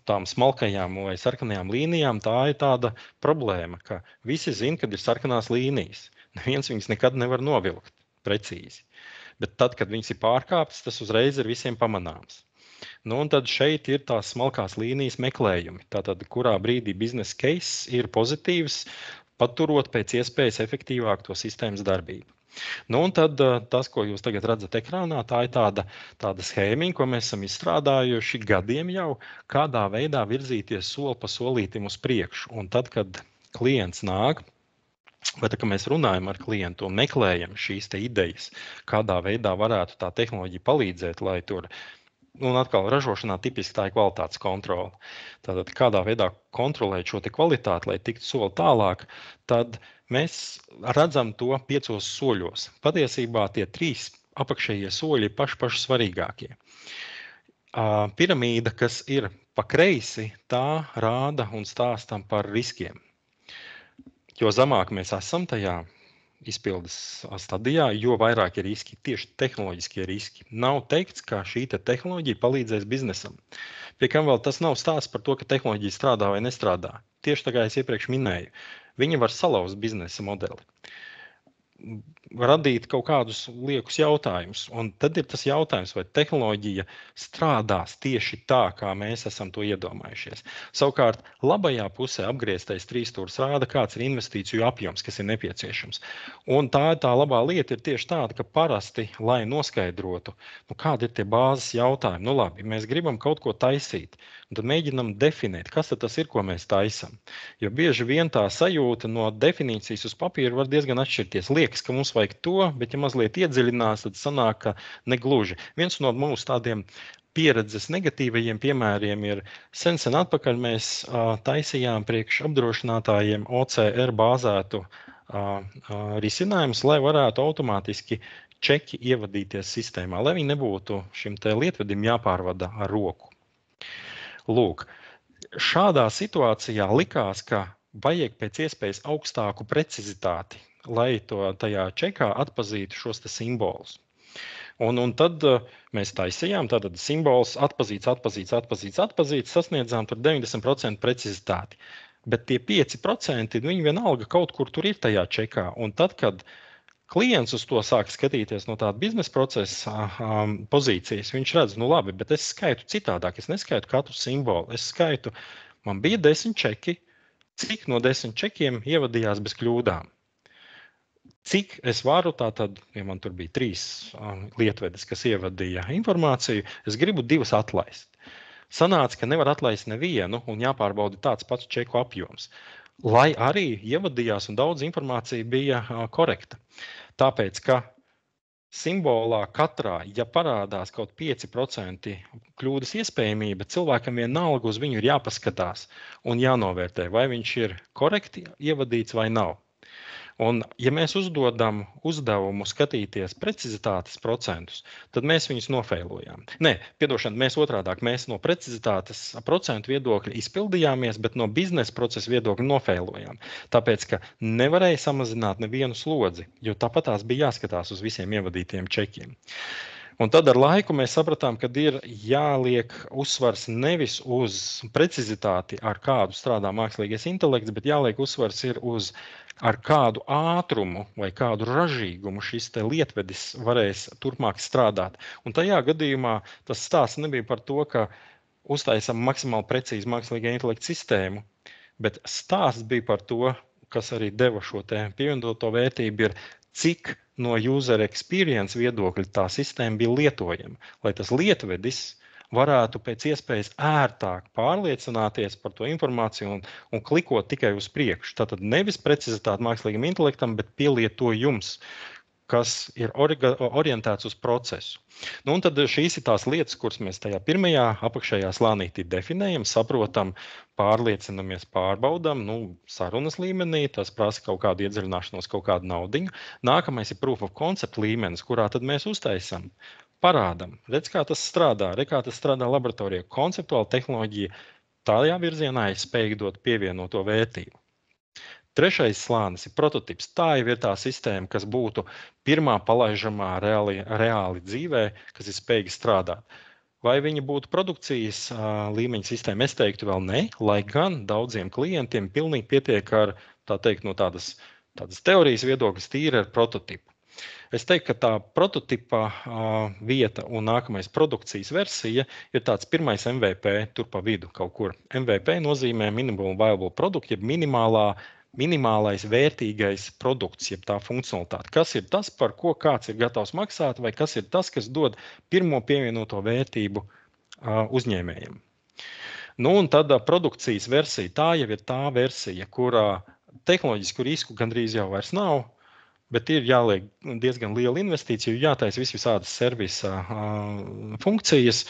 tām smalkajām vai sarkanajām līnijām tā ir tāda problēma, ka visi zina, kad ir sarkanās līnijas. Neviens viņas nekad nevar novilkt precīzi. Bet tad, kad viņas ir pārkāptas, tas uzreiz ir visiem pamanāms. Un tad šeit ir tās smalkās līnijas meklējumi. Tātad, kurā brīdī biznesa case ir pozitīvs, paturot pēc iespējas efektīvāk to sistēmas darbību. Nu, un tad tas, ko jūs tagad redzat ekrānā, tā ir tāda schēmiņa, ko mēs esam izstrādājuši gadiem jau, kādā veidā virzīties soli pa solītim uz priekšu. Un tad, kad klients nāk, vai tā, ka mēs runājam ar klientu un meklējam šīs te idejas, kādā veidā varētu tā tehnoloģija palīdzēt, lai tur, un atkal ražošanā tipiski tā ir kvalitātes kontrole. Tātad kādā veidā kontrolēt šo te kvalitāti, lai tiktu soli tālāk, tad mēs redzam to 5 soļos. Patiesībā tie 3 apakšējie soļi ir paši svarīgākie. Piramīda, kas ir pa kreisi, tā rāda un stāstam par riskiem. Jo zemāk mēs esam tajā izpildes stadijā, jo vairāk ir riski, tieši tehnoloģiskie riski. Nav teikts, ka šī tehnoloģija palīdzēs biznesam. Pie kam vēl tas nav stāsts par to, ka tehnoloģija strādā vai nestrādā. Tieši tā kā es iepriekš minēju, viņi var salauzt biznesa modeli, radīt kaut kādus liekus jautājumus. Un tad ir tas jautājums, vai tehnoloģija strādās tieši tā, kā mēs esam to iedomājušies. Savukārt, labajā pusē apgrieztais 3 stūris rāda, kāds ir investīciju apjoms, kas ir nepieciešams. Un tā labā lieta ir tieši tāda, ka parasti, lai noskaidrotu, kādi ir tie bāzes jautājumi. Labi, mēs gribam kaut ko taisīt, un tad mēģinam definēt, kas tad tas ir, ko mēs taisam. Jo bieži vien tā sajūta no definīcijas uz papīra var diezgan atšķirties. Liekas, ka mums vajag to, bet ja mazliet iedziļinās, tad sanāk, ka negluži. Viens no mūsu tādiem pieredzes negatīvajiem piemēriem ir sen atpakaļ mēs taisījām priekš apdrošinātājiem OCR bāzētu risinājumus, lai varētu automātiski čeki ievadīties sistēmā, lai viņi nebūtu šim te lietvedim jāpārvada ar roku. Lūk, šādā situācijā likās, ka vajag pēc iespējas augstāku precizitāti, lai tajā čekā atpazītu šos te simbolus. Un tad mēs taisījām, tātad simbols atpazīts, sasniedzām tur 90% precizitāti. Bet tie 5%, viņi vienalga kaut kur tur ir tajā čekā. Un tad, kad klients uz to sāk skatīties no tāda biznesa procesa pozīcijas, viņš redz, labi, bet es skaitu citādāk, es neskaitu katru simbolu, es skaitu, man bija 10 čeki, cik no 10 čekiem ievadījās bez kļūdām. Cik es varu, tātad, ja man tur bija 3 lietvedis, kas ievadīja informāciju, es gribu 2 atlaist. Sanāca, ka nevar atlaist nevienu un jāpārbauda tāds pats čeku apjoms, lai arī ievadījās un daudz informācija bija korekta. Tāpēc, ka simbolā katrā, ja parādās kaut 5% kļūdas iespējamība, cilvēkam vienalga uz viņu ir jāpaskatās un jānovērtē, vai viņš ir korekti ievadīts vai nav. Un, ja mēs uzdodam uzdevumu skatīties precizitātes procentus, tad mēs viņus nofeilojām. Mēs no precizitātes procentu viedokļa izpildījāmies, bet no biznesa procesa viedokļa nofeilojām. Tāpēc, ka nevarēja samazināt nevienu slodzi, jo tāpatās bija jāskatās uz visiem ievadītiem čekiem. Un tad ar laiku mēs sapratām, ka ir jāliek uzsvars nevis uz precizitāti, ar kādu strādā mākslīgais intelekts, bet jāliek uzsvars ir uz ar kādu ātrumu vai kādu ražīgumu šis te lietvedis varēs turpmāk strādāt. Un tajā gadījumā tas stāsts nebija par to, ka uztaisam maksimāli precīzi mākslīgā intelekta sistēmu, bet stāsts bija par to, kas arī deva šo te pievienoto vērtību, ir cik no user experience viedokļa tā sistēma bija lietojama, lai tas lietvedis varētu pēc iespējas ērtāk pārliecināties par to informāciju un klikot tikai uz priekšu. Tātad nevis precizitāte mākslīgam intelektam, bet pielietojums, kas ir orientēts uz procesu. Un tad šīs ir tās lietas, kuras mēs tajā pirmajā apakšējā slānītī definējam, saprotam, pārliecinamies, pārbaudam, sarunas līmenī, tas prasa kaut kādu iedziļināšanos, kaut kādu naudiņu. Nākamais ir proof of concept līmenis, kurā tad mēs uztaisam. Parādam, redz, kā tas strādā, kā tas strādā laboratorijā. Konceptuāla tehnoloģija tādā virzienā ir spējīga dot pievienoto vērtību. Trešais slānis ir prototips. Tā jau ir tā sistēma, kas būtu pirmā palaižamā reāli dzīvē, kas ir spējīga strādāt. Vai viņa būtu produkcijas līmeņa sistēma? Es teiktu vēl ne, lai gan daudziem klientiem pilnīgi pietiek ar, tā teikt, no tādas teorijas viedokļas tīri ar prototipu. Es teiktu, ka tā prototipa vieta un nākamais produkcijas versija ir tāds pirmais MVP tur pa vidu kaut kur. MVP nozīmē Minimum Viable Product, jeb minimālā minimālais vērtīgais produkts, jeb tā funkcionalitāte. Kas ir tas, par ko kāds ir gatavs maksāt, vai kas ir tas, kas dod pirmo pievienoto vērtību uzņēmējiem. Nu, un tad produkcijas versija, tā jau ir tā versija, kurā tehnoloģisku risku gandrīz jau vairs nav, bet ir jāliek diezgan liela investīcija, jo jātaisa visādas servisa funkcijas.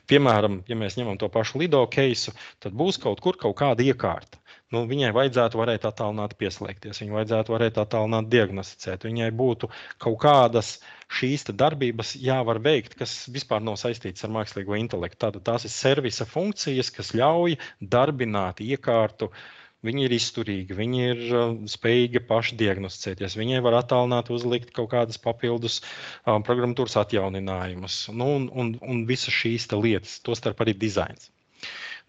Piemēram, ja mēs ņemam to pašu Lido case, tad būs kaut kāda iekārta. Nu, viņai vajadzētu varēt attālināt pieslēgties, viņai vajadzētu varēt attālināt diagnosticēt, viņai būtu kaut kādas šīs darbības jāvar veikt, kas vispār nav saistītas ar mākslīgo intelektu. Tātad tās ir servisa funkcijas, kas ļauj darbināt iekārtu. Viņi ir izturīgi, viņi ir spējīgi paši diagnosticēties, viņai var attālināt, uzlikt kaut kādas papildus programmatūras atjauninājumus, nu, un visas šīs lietas, tostarp arī dizains.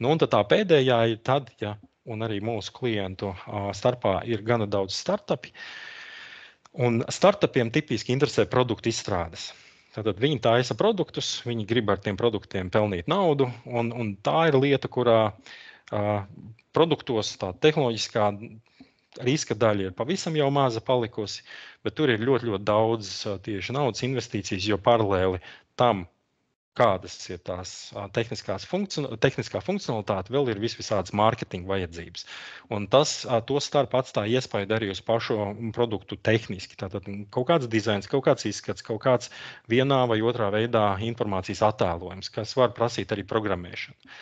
Nu, un tā pēdējā ir tad, ja un arī mūsu klientu starpā ir gana daudz startupi, un startupiem tipiski interesē produktu izstrādes. Tātad viņi taisa produktus, viņi grib ar tiem produktiem pelnīt naudu, un tā ir lieta, kurā produktos tā tehnoloģiskā riska daļa ir pavisam jau maza palikusi, bet tur ir ļoti, ļoti daudz tieši naudas investīcijas, jo paralēli tam, kādas ir tās tehniskā funkcionalitāte, vēl ir visādas mārketinga vajadzības. Un tas to starp atstāja iespaidu arī uz pašu produktu tehniski. Tātad kaut kāds dizains, kaut kāds izskats, kaut kāds vienā vai otrā veidā informācijas attēlojums, kas var prasīt arī programmēšanu.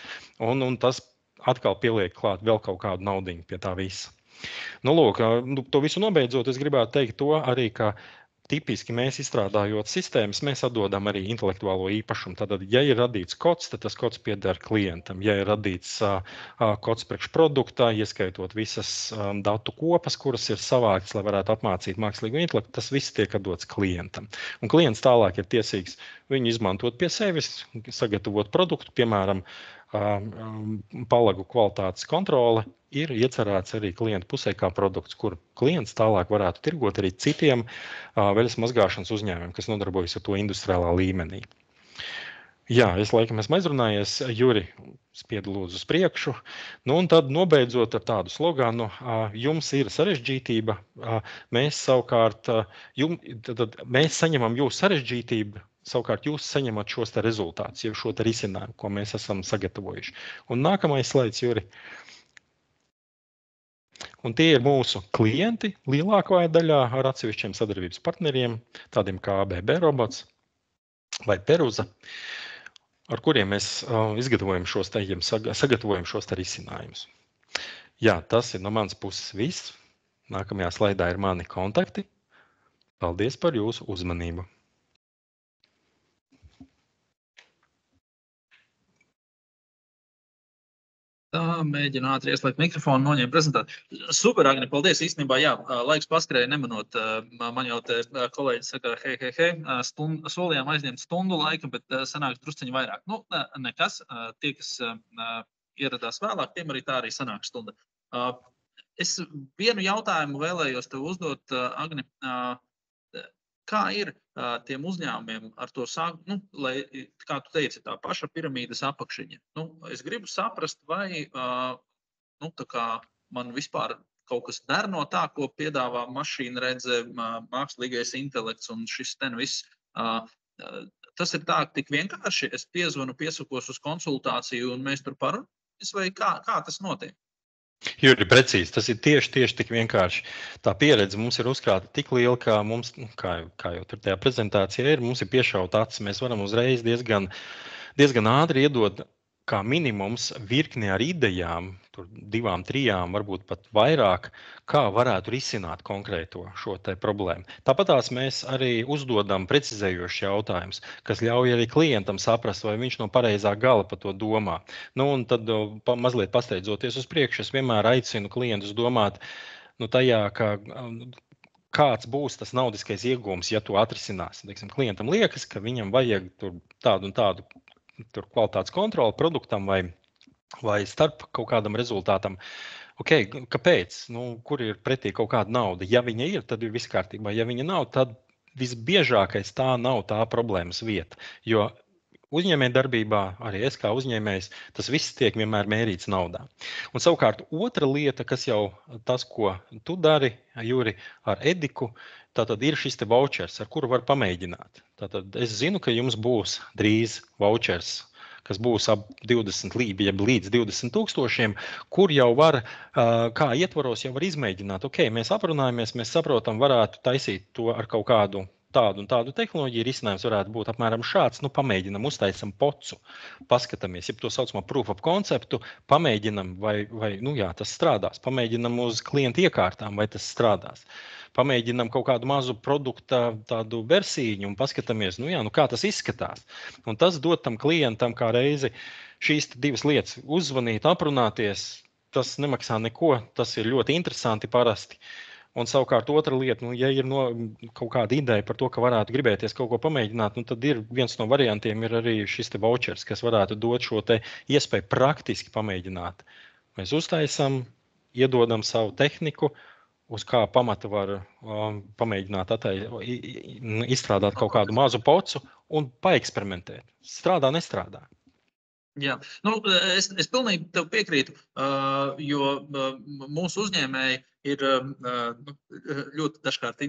Un tas atkal pieliek klāt vēl kaut kādu naudiņu pie tā visa. Nu, lūk, to visu nobeidzot, es gribētu teikt to arī, ka tipiski mēs izstrādājot sistēmas, mēs atdodam arī intelektuālo īpašumu. Tātad, ja ir radīts kods, tad tas kods pieder klientam. Ja ir radīts kods priekš produktā, ieskaitot visas datu kopas, kuras ir savāktas, lai varētu apmācīt mākslīgo intelektu, tas viss tiek atdots klientam. Un klients tālāk ir tiesīgs viņu izmantot pie sevis, sagatavot produktu, piemēram, palagu kvalitātes kontrole ir iecerēts arī klientu pusē kā produkts, kur klients tālāk varētu tirgot arī citiem veļas mazgāšanas uzņēmumiem, kas nodarbojas ar to industriālā līmenī. Jā, es laikam esmu aizrunājies, Juri, spiedu lūdzu uz priekšu. Nu, un tad nobeidzot ar tādu slogānu, jums ir sarežģītība, mēs savukārt, mēs saņemam jūsu sarežģītību, savukārt jūs saņemat šos rezultātus, jau šo risinājumu, ko mēs esam sagatavojuši. Un nākamais slaids, Juri. Un tie ir mūsu klienti lielākajā daļā ar atsevišķiem sadarbības partneriem, tādiem kā ABB robots vai Peruza, ar kuriem mēs sagatavojam šos risinājumus. Jā, tas ir no manas puses viss. Nākamajā slaidā ir mani kontakti. Paldies par jūsu uzmanību. Tā, mēģinu ātri ieslēgt mikrofonu, noņemt prezentāciju. Super, Agni, paldies. Īstenībā, jā, laiks paskrēja nemanot. Man jau te kolēģis saka, hei, solījām aizņemt stundu laika, bet sanāks drusciņi vairāk. Nu, nekas. Tie, kas ieradās vēlāk, tiem arī tā arī sanāks stunda. Es vienu jautājumu vēlējos tev uzdot, Agni. Kā ir tiem uzņēmumiem ar to sākt, nu, lai, kā tu teici, tā paša piramīdas apakšiņa? Nu, es gribu saprast, vai tā kā man vispār kaut kas der no tā, ko piedāvā mašīna redze, mākslīgais intelekts un šis ten viss. Tas ir tā, tik vienkārši, es piezvanu, piesakos uz konsultāciju un mēs tur parunājamies, vai kā tas notiek? Juri, precīzi, tas ir tieši tik vienkārši. Tā pieredze mums ir uzkrāta tik liela, ka mums, kā jau tur tajā prezentācijā ir, mums ir piešauta acis. Mēs varam uzreiz diezgan ātri iedot kā minimums virkni ar idejām, tur 2, 3, varbūt pat vairāk, kā varētu risināt konkrēto šo te problēmu. Tāpatās mēs arī uzdodam precizējošus jautājumus, kas ļauj arī klientam saprast, vai viņš no pareizā gala par to domā. Nu, un tad mazliet pasteidzoties uz priekšu, es vienmēr aicinu klientus domāt tajā, ka kāds būs tas naudiskais iegūms, ja to atrisinās. Teiksim, klientam liekas, ka viņam vajag tādu un tādu kvalitātes kontroli produktam vai starp kaut kādam rezultātam. Okay, kāpēc? Kur ir pretī kaut kāda nauda? Ja viņa ir, tad ir viss kārtībā. Ja viņa nav, tad visbiežākais tā nav tā problēmas vieta. Jo uzņēmējdarbībā, arī es kā uzņēmējs, tas viss tiek vienmēr mērīts naudā. Un savukārt otra lieta, kas jau tas, ko tu dari, Juri, ar Ediku, tātad ir šis te vouchers, ar kuru var pamēģināt. Tātad es zinu, ka jums būs drīz vouchers, kas būs ap 20 līdz 20 tūkstošiem, kur jau var, kā ietvaros, jau var izmēģināt. Ok, mēs aprunājamies, mēs saprotam, varētu taisīt to ar kaut kādu tādu un tādu tehnoloģiju, risinājums varētu būt apmēram šāds, pamēģinam, uztaisam pocu, paskatāmies, ja to saucamo proof of conceptu, pamēģinam, vai tas strādās, pamēģinam uz klientu iekārtām, vai tas strādās. Pamēģinam kaut kādu mazu produkta tādu versiju un paskatāmies, kā tas izskatās. Un tas dod tam klientam kā reizi šīs divas lietas - uzzvanīt, aprunāties, tas nemaksā neko, tas ir ļoti interesanti parasti. Un savukārt otra lieta, ja ir kaut kāda ideja par to, ka varētu gribēties kaut ko pamēģināt, tad ir viens no variantiem ir arī šis te vouchers, kas varētu dot šo te iespēju praktiski pamēģināt. Mēs uztaisam, iedodam savu tehniku, uz kā pamata var pamēģināt izstrādāt kaut kādu mazu pocu un paeksperimentēt. Strādā, nestrādā. Jā, es pilnīgi tev piekrītu, jo mūsu uzņēmēji ir ļoti dažkārt,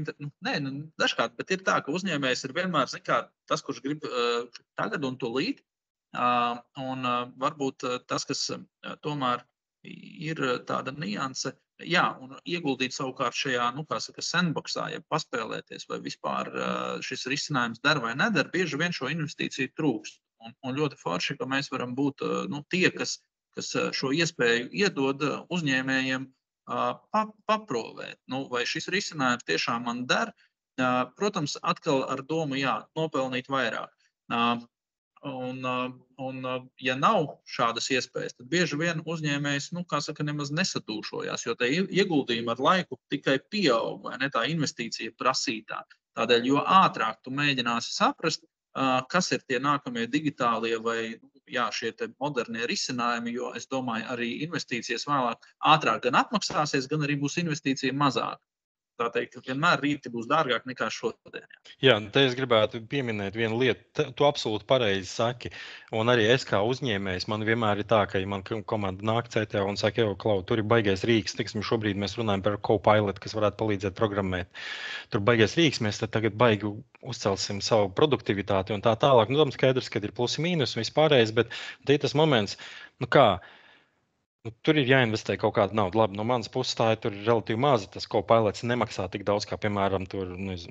dažkārt, bet ir tā, ka uzņēmējs ir vienmēr, tas, kurš grib tagad un tūlīt, un varbūt tas, kas tomēr ir tāda nianse, un ieguldīt savukārt šajā, sandboxā, ja paspēlēties, vai vispār šis risinājums der vai neder, bieži vien šo investīciju trūkst. Un ļoti forši, ka mēs varam būt tie, kas šo iespēju iedod uzņēmējiem paprovēt, vai šis risinājums tiešām man der. Protams, atkal ar domu, nopelnīt vairāk. Un ja nav šādas iespējas, tad bieži vien uzņēmējs, nemaz nesadūšojās, jo tie ieguldījumi ar laiku tikai pieaug, vai ne, tā investīcija prasītā. Tādēļ, jo ātrāk tu mēģināsi saprast, kas ir tie nākamie digitālie vai šie te modernie risinājumi, jo es domāju, arī investīcijas vēlāk ātrāk gan atmaksāsies, gan arī būs investīcija mazāk. Tā teikt, ka vienmēr rīti būs dārgāk nekā šodien. Jā, te es gribētu pieminēt vienu lietu. Tu absolūti pareizi saki. Un arī es kā uzņēmējs, man vienmēr ir tā, ka ja man komanda nāk CTO un saka, Klau, tur ir baigais rīks. Tiksim, šobrīd mēs runājam par Copilot, kas varētu palīdzēt programmēt. Tur baigais rīks, mēs tad tagad baigi uzcelsim savu produktivitāti un tā tālāk. Tam skaidrs, ka ir plusi mīnus un vispārējais, bet te ir tas moments, tur ir jāinvestē kaut kāda nauda. Labi, no manas puses tā ir relatīvi maza. Tas Copilots nemaksā tik daudz, kā, piemēram,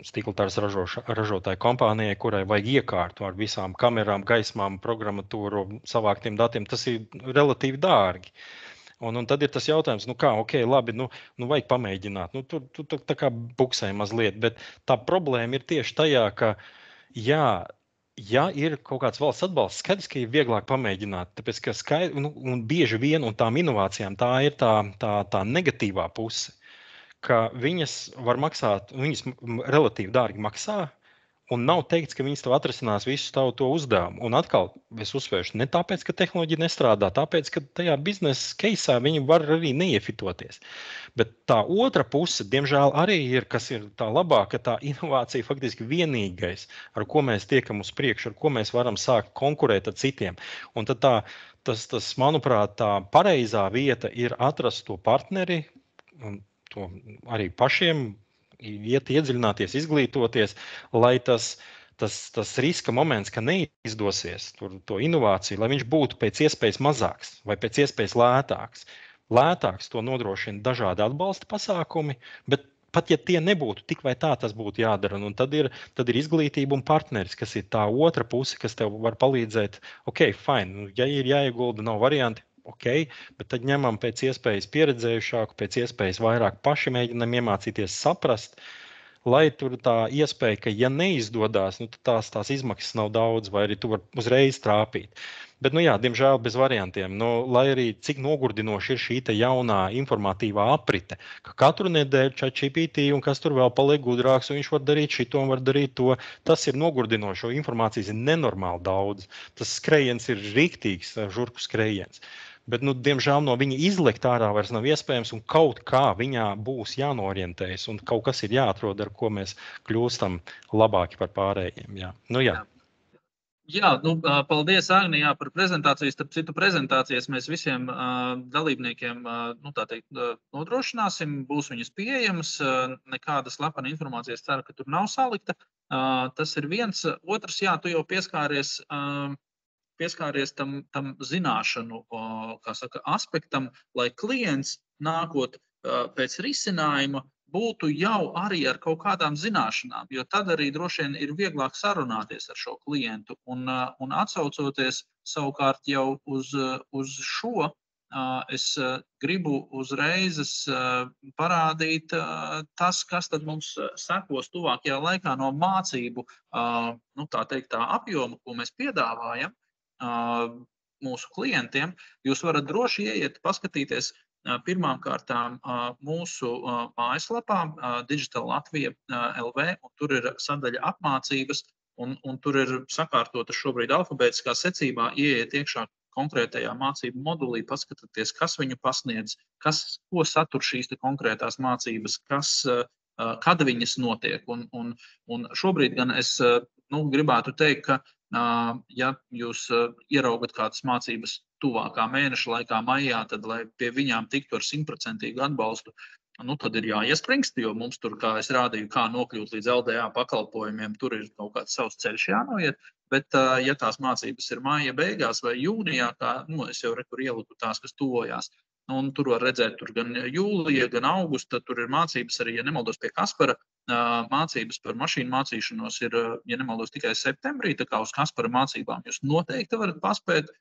stikla ražotāja kompānijai, kurai vajag iekārtu ar visām kamerām, gaismām, programmatūru, savāktiem datiem. Tas ir relatīvi dārgi. Un tad ir tas jautājums, labi, vajag pamēģināt. Tu tā kā buksē mazliet, bet tā problēma ir tieši tajā, ka, ja ir kaut kāds valsts atbalsts, skaidrs, ka ir vieglāk pamēģināt, tāpēc, ka un bieži vien un tām inovācijām tā ir tā negatīvā puse, ka viņas var maksāt, viņas relatīvi dārgi maksā, un nav teikts, ka viņas tev atrisinās visu to uzdevumu. Un atkal, es uzsvēršu, ne tāpēc, ka tehnoloģija nestrādā, tāpēc, ka tajā biznesa keisā viņi var arī neiefitoties. Bet tā otra puse, diemžēl, arī ir, kas ir tā labāka, tā inovācija faktiski vienīgais, ar ko mēs tiekam uz priekšu, ar ko mēs varam sākt konkurēt ar citiem. Un tad tas, manuprāt, tā pareizā vieta ir atrast to partneri, un to arī pašiem iedziļināties, izglītoties, lai tas riska moments, ka neizdosies to inovāciju, lai viņš būtu pēc iespējas mazāks vai pēc iespējas lētāks. Lētāks to nodrošina dažādi atbalsta pasākumi, bet pat ja tie nebūtu, tik vai tā tas būtu jādara. Un tad ir izglītība un partneris, kas ir tā otra puse, kas tev var palīdzēt. Ok, fine, ja ir jāiegulda, nav varianti. Ok, bet tad ņemam pēc iespējas pieredzējušāku, pēc iespējas vairāk paši mēģinam iemācīties saprast, lai tur tā iespēja, ka ja neizdodas, tad tās izmaksas nav daudz, vai arī tu vari uzreiz trāpīt. Bet, diemžēl bez variantiem, lai arī cik nogurdinoši ir šī jaunā informatīvā aprite, ka katru nedēļu ChatGPT un kas tur vēl paliek gudrāks, un viņš var darīt šito un var darīt to, tas ir nogurdinoši, jo informācijas ir nenormāli daudz. Tas skrējiens ir riktīgs, žurku skrējiens. Bet, diemžēl, no viņa izlikt ārā vairs nav iespējams, un kaut kā viņā būs jānorientējas, un kaut kas ir jāatrod, ar ko mēs kļūstam labāki par pārējiem. Jā. Jā, paldies, Agnijā, par prezentāciju. Starp citu, prezentācijas mēs visiem dalībniekiem tā teikt, nodrošināsim, būs viņas pieejamas. Nekāda slepena informācijas ceru, ka tur nav salikta. Tas ir viens. Otrs, jā, tu jau pieskāries tam zināšanu aspektam, lai klients nākot pēc risinājuma būtu jau arī ar kaut kādām zināšanām, jo tad arī droši vien ir vieglāk sarunāties ar šo klientu. Un atsaucoties savukārt jau uz šo, es gribu uzreiz parādīt tas, kas tad mums sekos tuvākajā laikā no mācību tā apjoma, ko mēs piedāvājam mūsu klientiem. Jūs varat droši ieiet, paskatīties pirmām kārtām mūsu mājaslapā Digital Latvija LV, un tur ir sadaļa apmācības, un tur ir sakārtota šobrīd alfabētiskā secībā, ieiet iekšā konkrētajā mācību modulī, paskatieties, kas viņu pasniedz, ko satur šīs konkrētās mācības, kad viņas notiek. Un šobrīd gan es gribētu teikt, ka ja jūs ieraugat kādas mācības tuvākā mēneša laikā maijā, tad, lai pie viņām tiktu ar 100% atbalstu, tad ir jāiespringst, jo mums tur, kā es rādīju, kā nokļūt līdz LDA pakalpojumiem, tur ir kaut kāds savs ceļš jānoiet. Bet, ja tās mācības ir maija beigās vai jūnijā, es jau rekur ieliku tās, kas tuvojās, un tur var redzēt, tur gan jūlija, gan augusta, tur ir mācības arī, ja nemaldos, pie Kaspara. Mācības par mašīnu mācīšanos ir, ja nemaldos, tikai septembrī, tā kā uz Kaspara mācībām jūs noteikti varat paspēt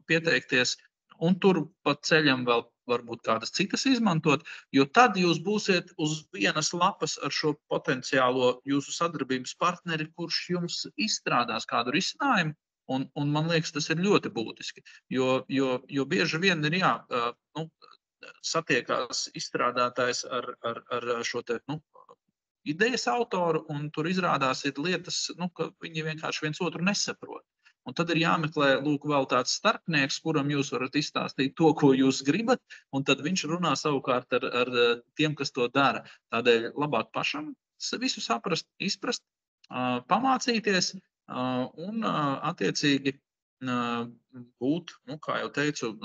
pieteikties, un tur pa ceļam vēl varbūt kādas citas izmantot, jo tad jūs būsiet uz vienas lapas ar šo potenciālo jūsu sadarbības partneri, kurš jums izstrādās kādu risinājumu, un man liekas, tas ir ļoti būtiski, jo bieži vien ir satiekās izstrādātājs ar šo te, idejas autoru, un tur izrādās ir lietas, ka viņi vienkārši viens otru nesaprot. Un tad ir jāmeklē, vēl tāds starpnieks, kuram jūs varat izstāstīt to, ko jūs gribat, un tad viņš runā savukārt ar tiem, kas to dara. Tādēļ labāk pašam visu saprast, izprast, pamācīties un attiecīgi būt, kā jau teicu,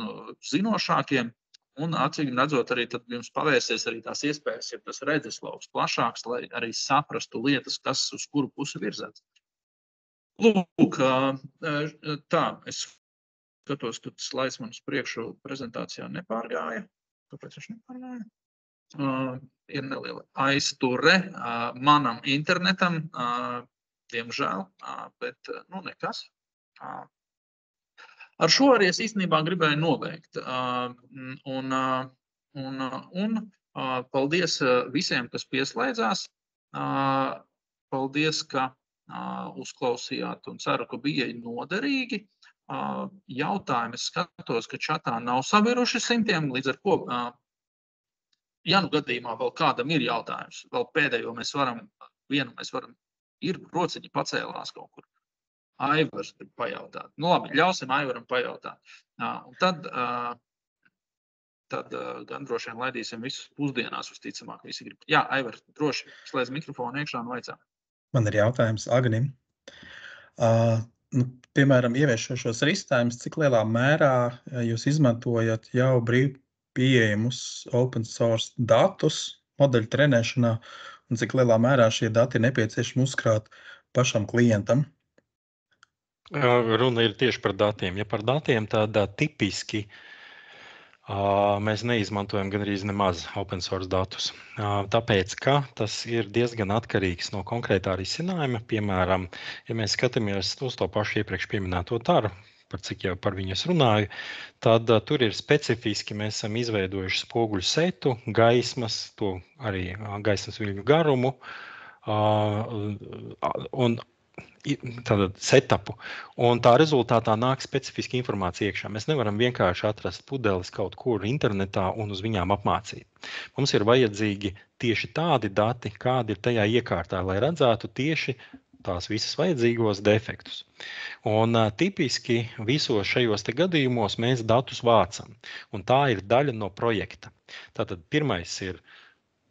zinošākiem. Un acīm redzot, arī tad jums pavērsies arī tās iespējas, ja tas redzeslauks plašāks, lai arī saprastu lietas, kas uz kuru pusi virzēts. Lūk, tā, es skatos, ka slaids man uz priekšu prezentācijā nepārgāja. Kāpēc viņš nepārgāja? Ir neliela aizture manam internetam, diemžēl, bet, nekas. Ar šo arī es īstenībā gribēju nobeigt. Un paldies visiem, kas pieslēdzās. Paldies, ka uzklausījāt, un ceru, ka bija noderīgi. Jautājumi es skatos, ka čatā nav saviruši simtiem, līdz ar ko, ja gadījumā vēl kādam ir jautājums, vēl pēdējo mēs varam, ir rociņi pacēlās kaut kur. Aivars grib pajautāt. Labi, ļausim Aivaram pajautāt. Un tad gan droši vien laidīsim visus pusdienās, visticamāk, visi grib. Jā, Aivar, droši, slēdz mikrofonu iekšā un vaicā. Man ir jautājums Agnim. Piemēram, ieviešot šos risinājumus, cik lielā mērā jūs izmantojat jau brīvi pieejamus open source datus modeļu trenēšanā, un cik lielā mērā šie dati ir nepieciešami uzkrāt pašam klientam? Runa ir tieši par datiem. Ja par datiem, tad tipiski mēs neizmantojam gandrīz nemaz open source datus. Tāpēc, ka tas ir diezgan atkarīgs no konkrētā risinājuma. Piemēram, ja mēs skatāmies uz to pašu iepriekš pieminēto taru, par cik jau par viņu es runāju, tad tur ir specifiski, mēs esam izveidojuši spoguļu setu, gaismas, to arī gaismas viļņu garumu un tātad setupu, un tā rezultātā nāk specifiska informācija iekšā. Mēs nevaram vienkārši atrast pudeles kaut kur internetā un uz viņām apmācīt. Mums ir vajadzīgi tieši tādi dati, kādi ir tajā iekārtā, lai redzētu tieši tās visas vajadzīgos defektus. Un tipiski visos šajos te gadījumos mēs datus vācam, un tā ir daļa no projekta. Tātad pirmais ir,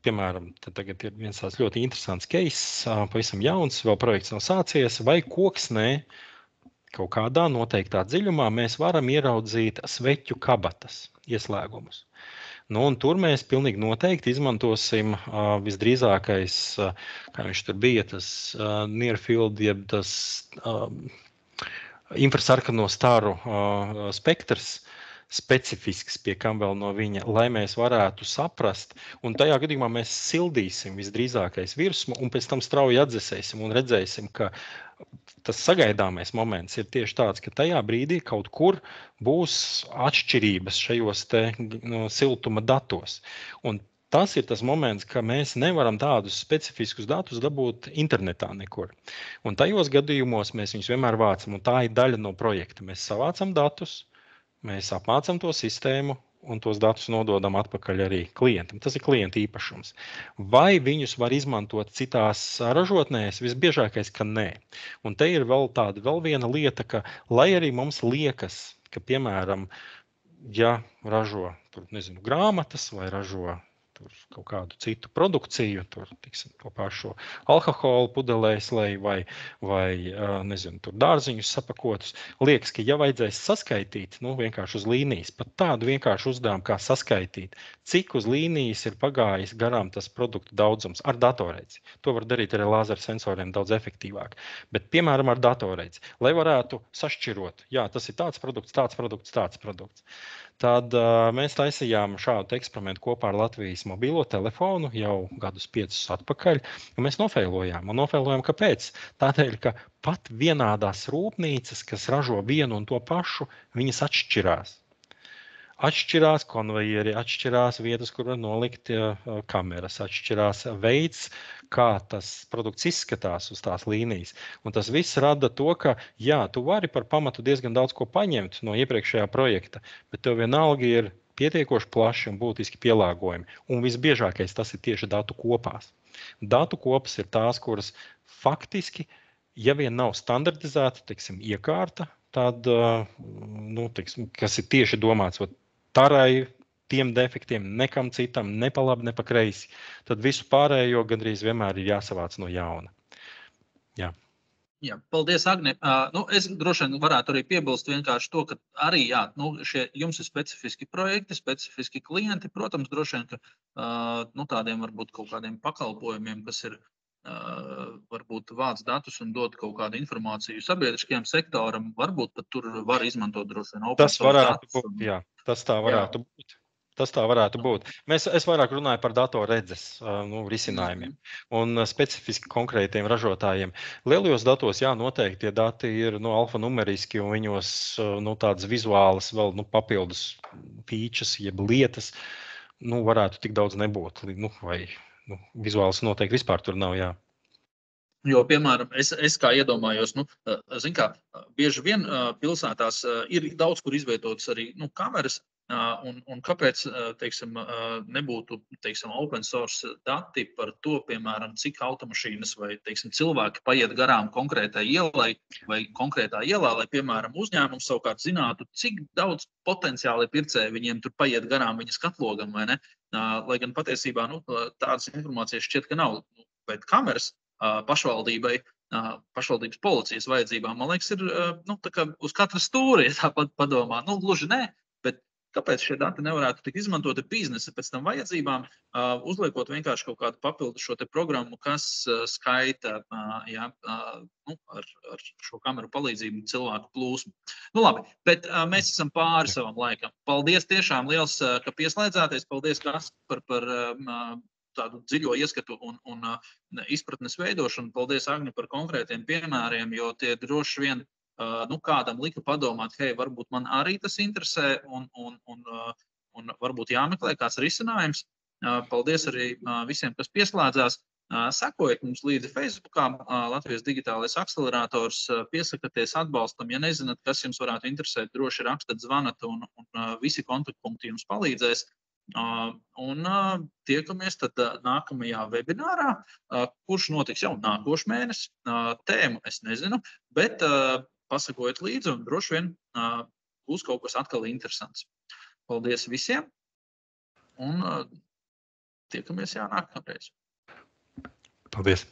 piemēram, tagad ir viens tāds ļoti interesants case, pavisam jauns, vēl projekts nav sācies, vai koksnē kaut kādā noteiktā dziļumā mēs varam ieraudzīt sveķu kabatas ieslēgumus. Nu, un tur mēs pilnīgi noteikti izmantosim visdrīzākais, kā viņš tur bija, tas near field, jeb tas infrasarkano staru spektrs, specifisks, pie kam vēl no viņa, lai mēs varētu saprast, un tajā gadījumā mēs sildīsim visdrīzākais virsmu, un pēc tam strauji atdzesēsim un redzēsim, ka tas sagaidāmais moments ir tieši tāds, ka tajā brīdī kaut kur būs atšķirības šajos te siltuma datos. Un tas ir tas moments, ka mēs nevaram tādus specifiskus datus dabūt internetā nekur. Un tajos gadījumos mēs viņus vienmēr vācam, un tā ir daļa no projekta. Mēs savācam datus, mēs apmācam to sistēmu un tos datus nododam atpakaļ arī klientam. Tas ir klienta īpašums. Vai viņus var izmantot citās ražotnēs? Visbiežākais, ka nē. Un te ir vēl viena lieta, ka lai arī mums liekas, ka, piemēram, ja ražo grāmatas vai ražo kaut kādu citu produkciju, to pašu alkoholu pudelēs vai dārziņus sapakotus. Liekas, ka ja vajadzēs saskaitīt, vienkārši uz līnijas, pat tādu vienkārši uzdevumu kā saskaitīt, cik uz līnijas ir pagājis garām tas produktu daudzums ar datorreici. To var darīt arī lāzeru sensoriem daudz efektīvāk. Bet, piemēram, ar datorreici, lai varētu sašķirot, jā, tas ir tāds produkts. Tad mēs taisījām šādu eksperimentu kopā ar Latvijas mobilo telefonu jau gadus 5 atpakaļ, un mēs nofeilojām. Un nofeilojām kāpēc? Tādēļ, ka pat vienādās rūpnīcas, kas ražo vienu un to pašu, viņas atšķirās. Atšķirās konvejeri, atšķirās vietas, kur var nolikt kameras, atšķirās veids, kā tas produkts izskatās uz tās līnijas. Un tas viss rada to, ka jā, tu vari par pamatu diezgan daudz ko paņemt no iepriekšējā projekta, bet tev vienalga ir pietiekoši plaši un būtiski pielāgojumi. Un visbiežākais tas ir tieši datu kopās. Datu kopas ir tās, kuras faktiski, ja vien nav standartizēta, iekārta, tad, kas ir tieši domāts tarai, tiem defektiem, nekam citam, ne pa labi, ne pa kreisi, tad visu pārējo gandrīz vienmēr ir jāsavāc no jauna. Jā. Jā, paldies, Agne. Es droši vien varētu arī piebilst vienkārši to, ka arī jums ir specifiski projekti, specifiski klienti. Protams, droši vien, ka tādiem varbūt kaut kādiem pakalpojumiem, kas ir varbūt vāc datus un dod kaut kādu informāciju sabiedriskajam sektoram, varbūt pat tur var izmantot droši vien open source datus. Jā, tas tā varētu būt. Tas tā varētu būt. Es vairāk runāju par datorredzes risinājumiem un specifiski konkrētiem ražotājiem. Lielajos datos, jā, noteikti tie dati ir alfanumeriski un viņos tādas vizuālas vēl papildus features, jeb lietas, varētu tik daudz nebūt. Vai vizuāls noteikti vispār tur nav, jā. Jo, piemēram, es kā iedomājos, bieži vien pilsētās ir daudz, kur izvietotas arī kameras, un kāpēc, nebūtu, open source dati par to, piemēram, cik automašīnas vai, cilvēki paiet garām konkrētai ielai vai konkrētā ielā, lai, piemēram, uzņēmums savukārt zinātu, cik daudz potenciāli pircēji viņiem tur paiet garām viņa skatlogam, vai ne? Lai gan patiesībā, tādas informācijas šķiet, ka nav, bet kameras pašvaldībai, pašvaldības policijas vajadzībām, man liekas, ir tā kā uz katra stūri, ja tāpat padomā. Gluži nē, bet kāpēc šie dati nevarētu tikt izmantoti biznesa pēc tam vajadzībām, uzliekot vienkārši kaut kādu papildu šo te programmu, kas skaita ar šo kameru palīdzību cilvēku plūsmu. Labi, bet mēs esam pāri savam laikam. Paldies tiešām liels, ka pieslēdzāties. Paldies, Kaspar, par tādu dziļo ieskatu un izpratnes veidošanu. Paldies, Agne, par konkrētiem piemēriem, jo tie droši vien kādam lika padomāt, hei, varbūt man arī tas interesē un varbūt jāmeklē kāds risinājums. Paldies arī visiem, kas pieslēdzās. Sekojiet mums līdzi Facebookā, Latvijas digitālais akcelerators, piesakaties atbalstam. Ja nezināt, kas jums varētu interesēt, droši rakstat, zvanat un visi kontaktpunkti jums palīdzēs. Un tiekamies tad nākamajā webinārā, kurš notiks jau nākošu mēnesi. Tēmu es nezinu, bet pasakojiet līdzi un droši vien būs kaut kas atkal interesants. Paldies visiem un tiekamies nākamreiz. Paldies!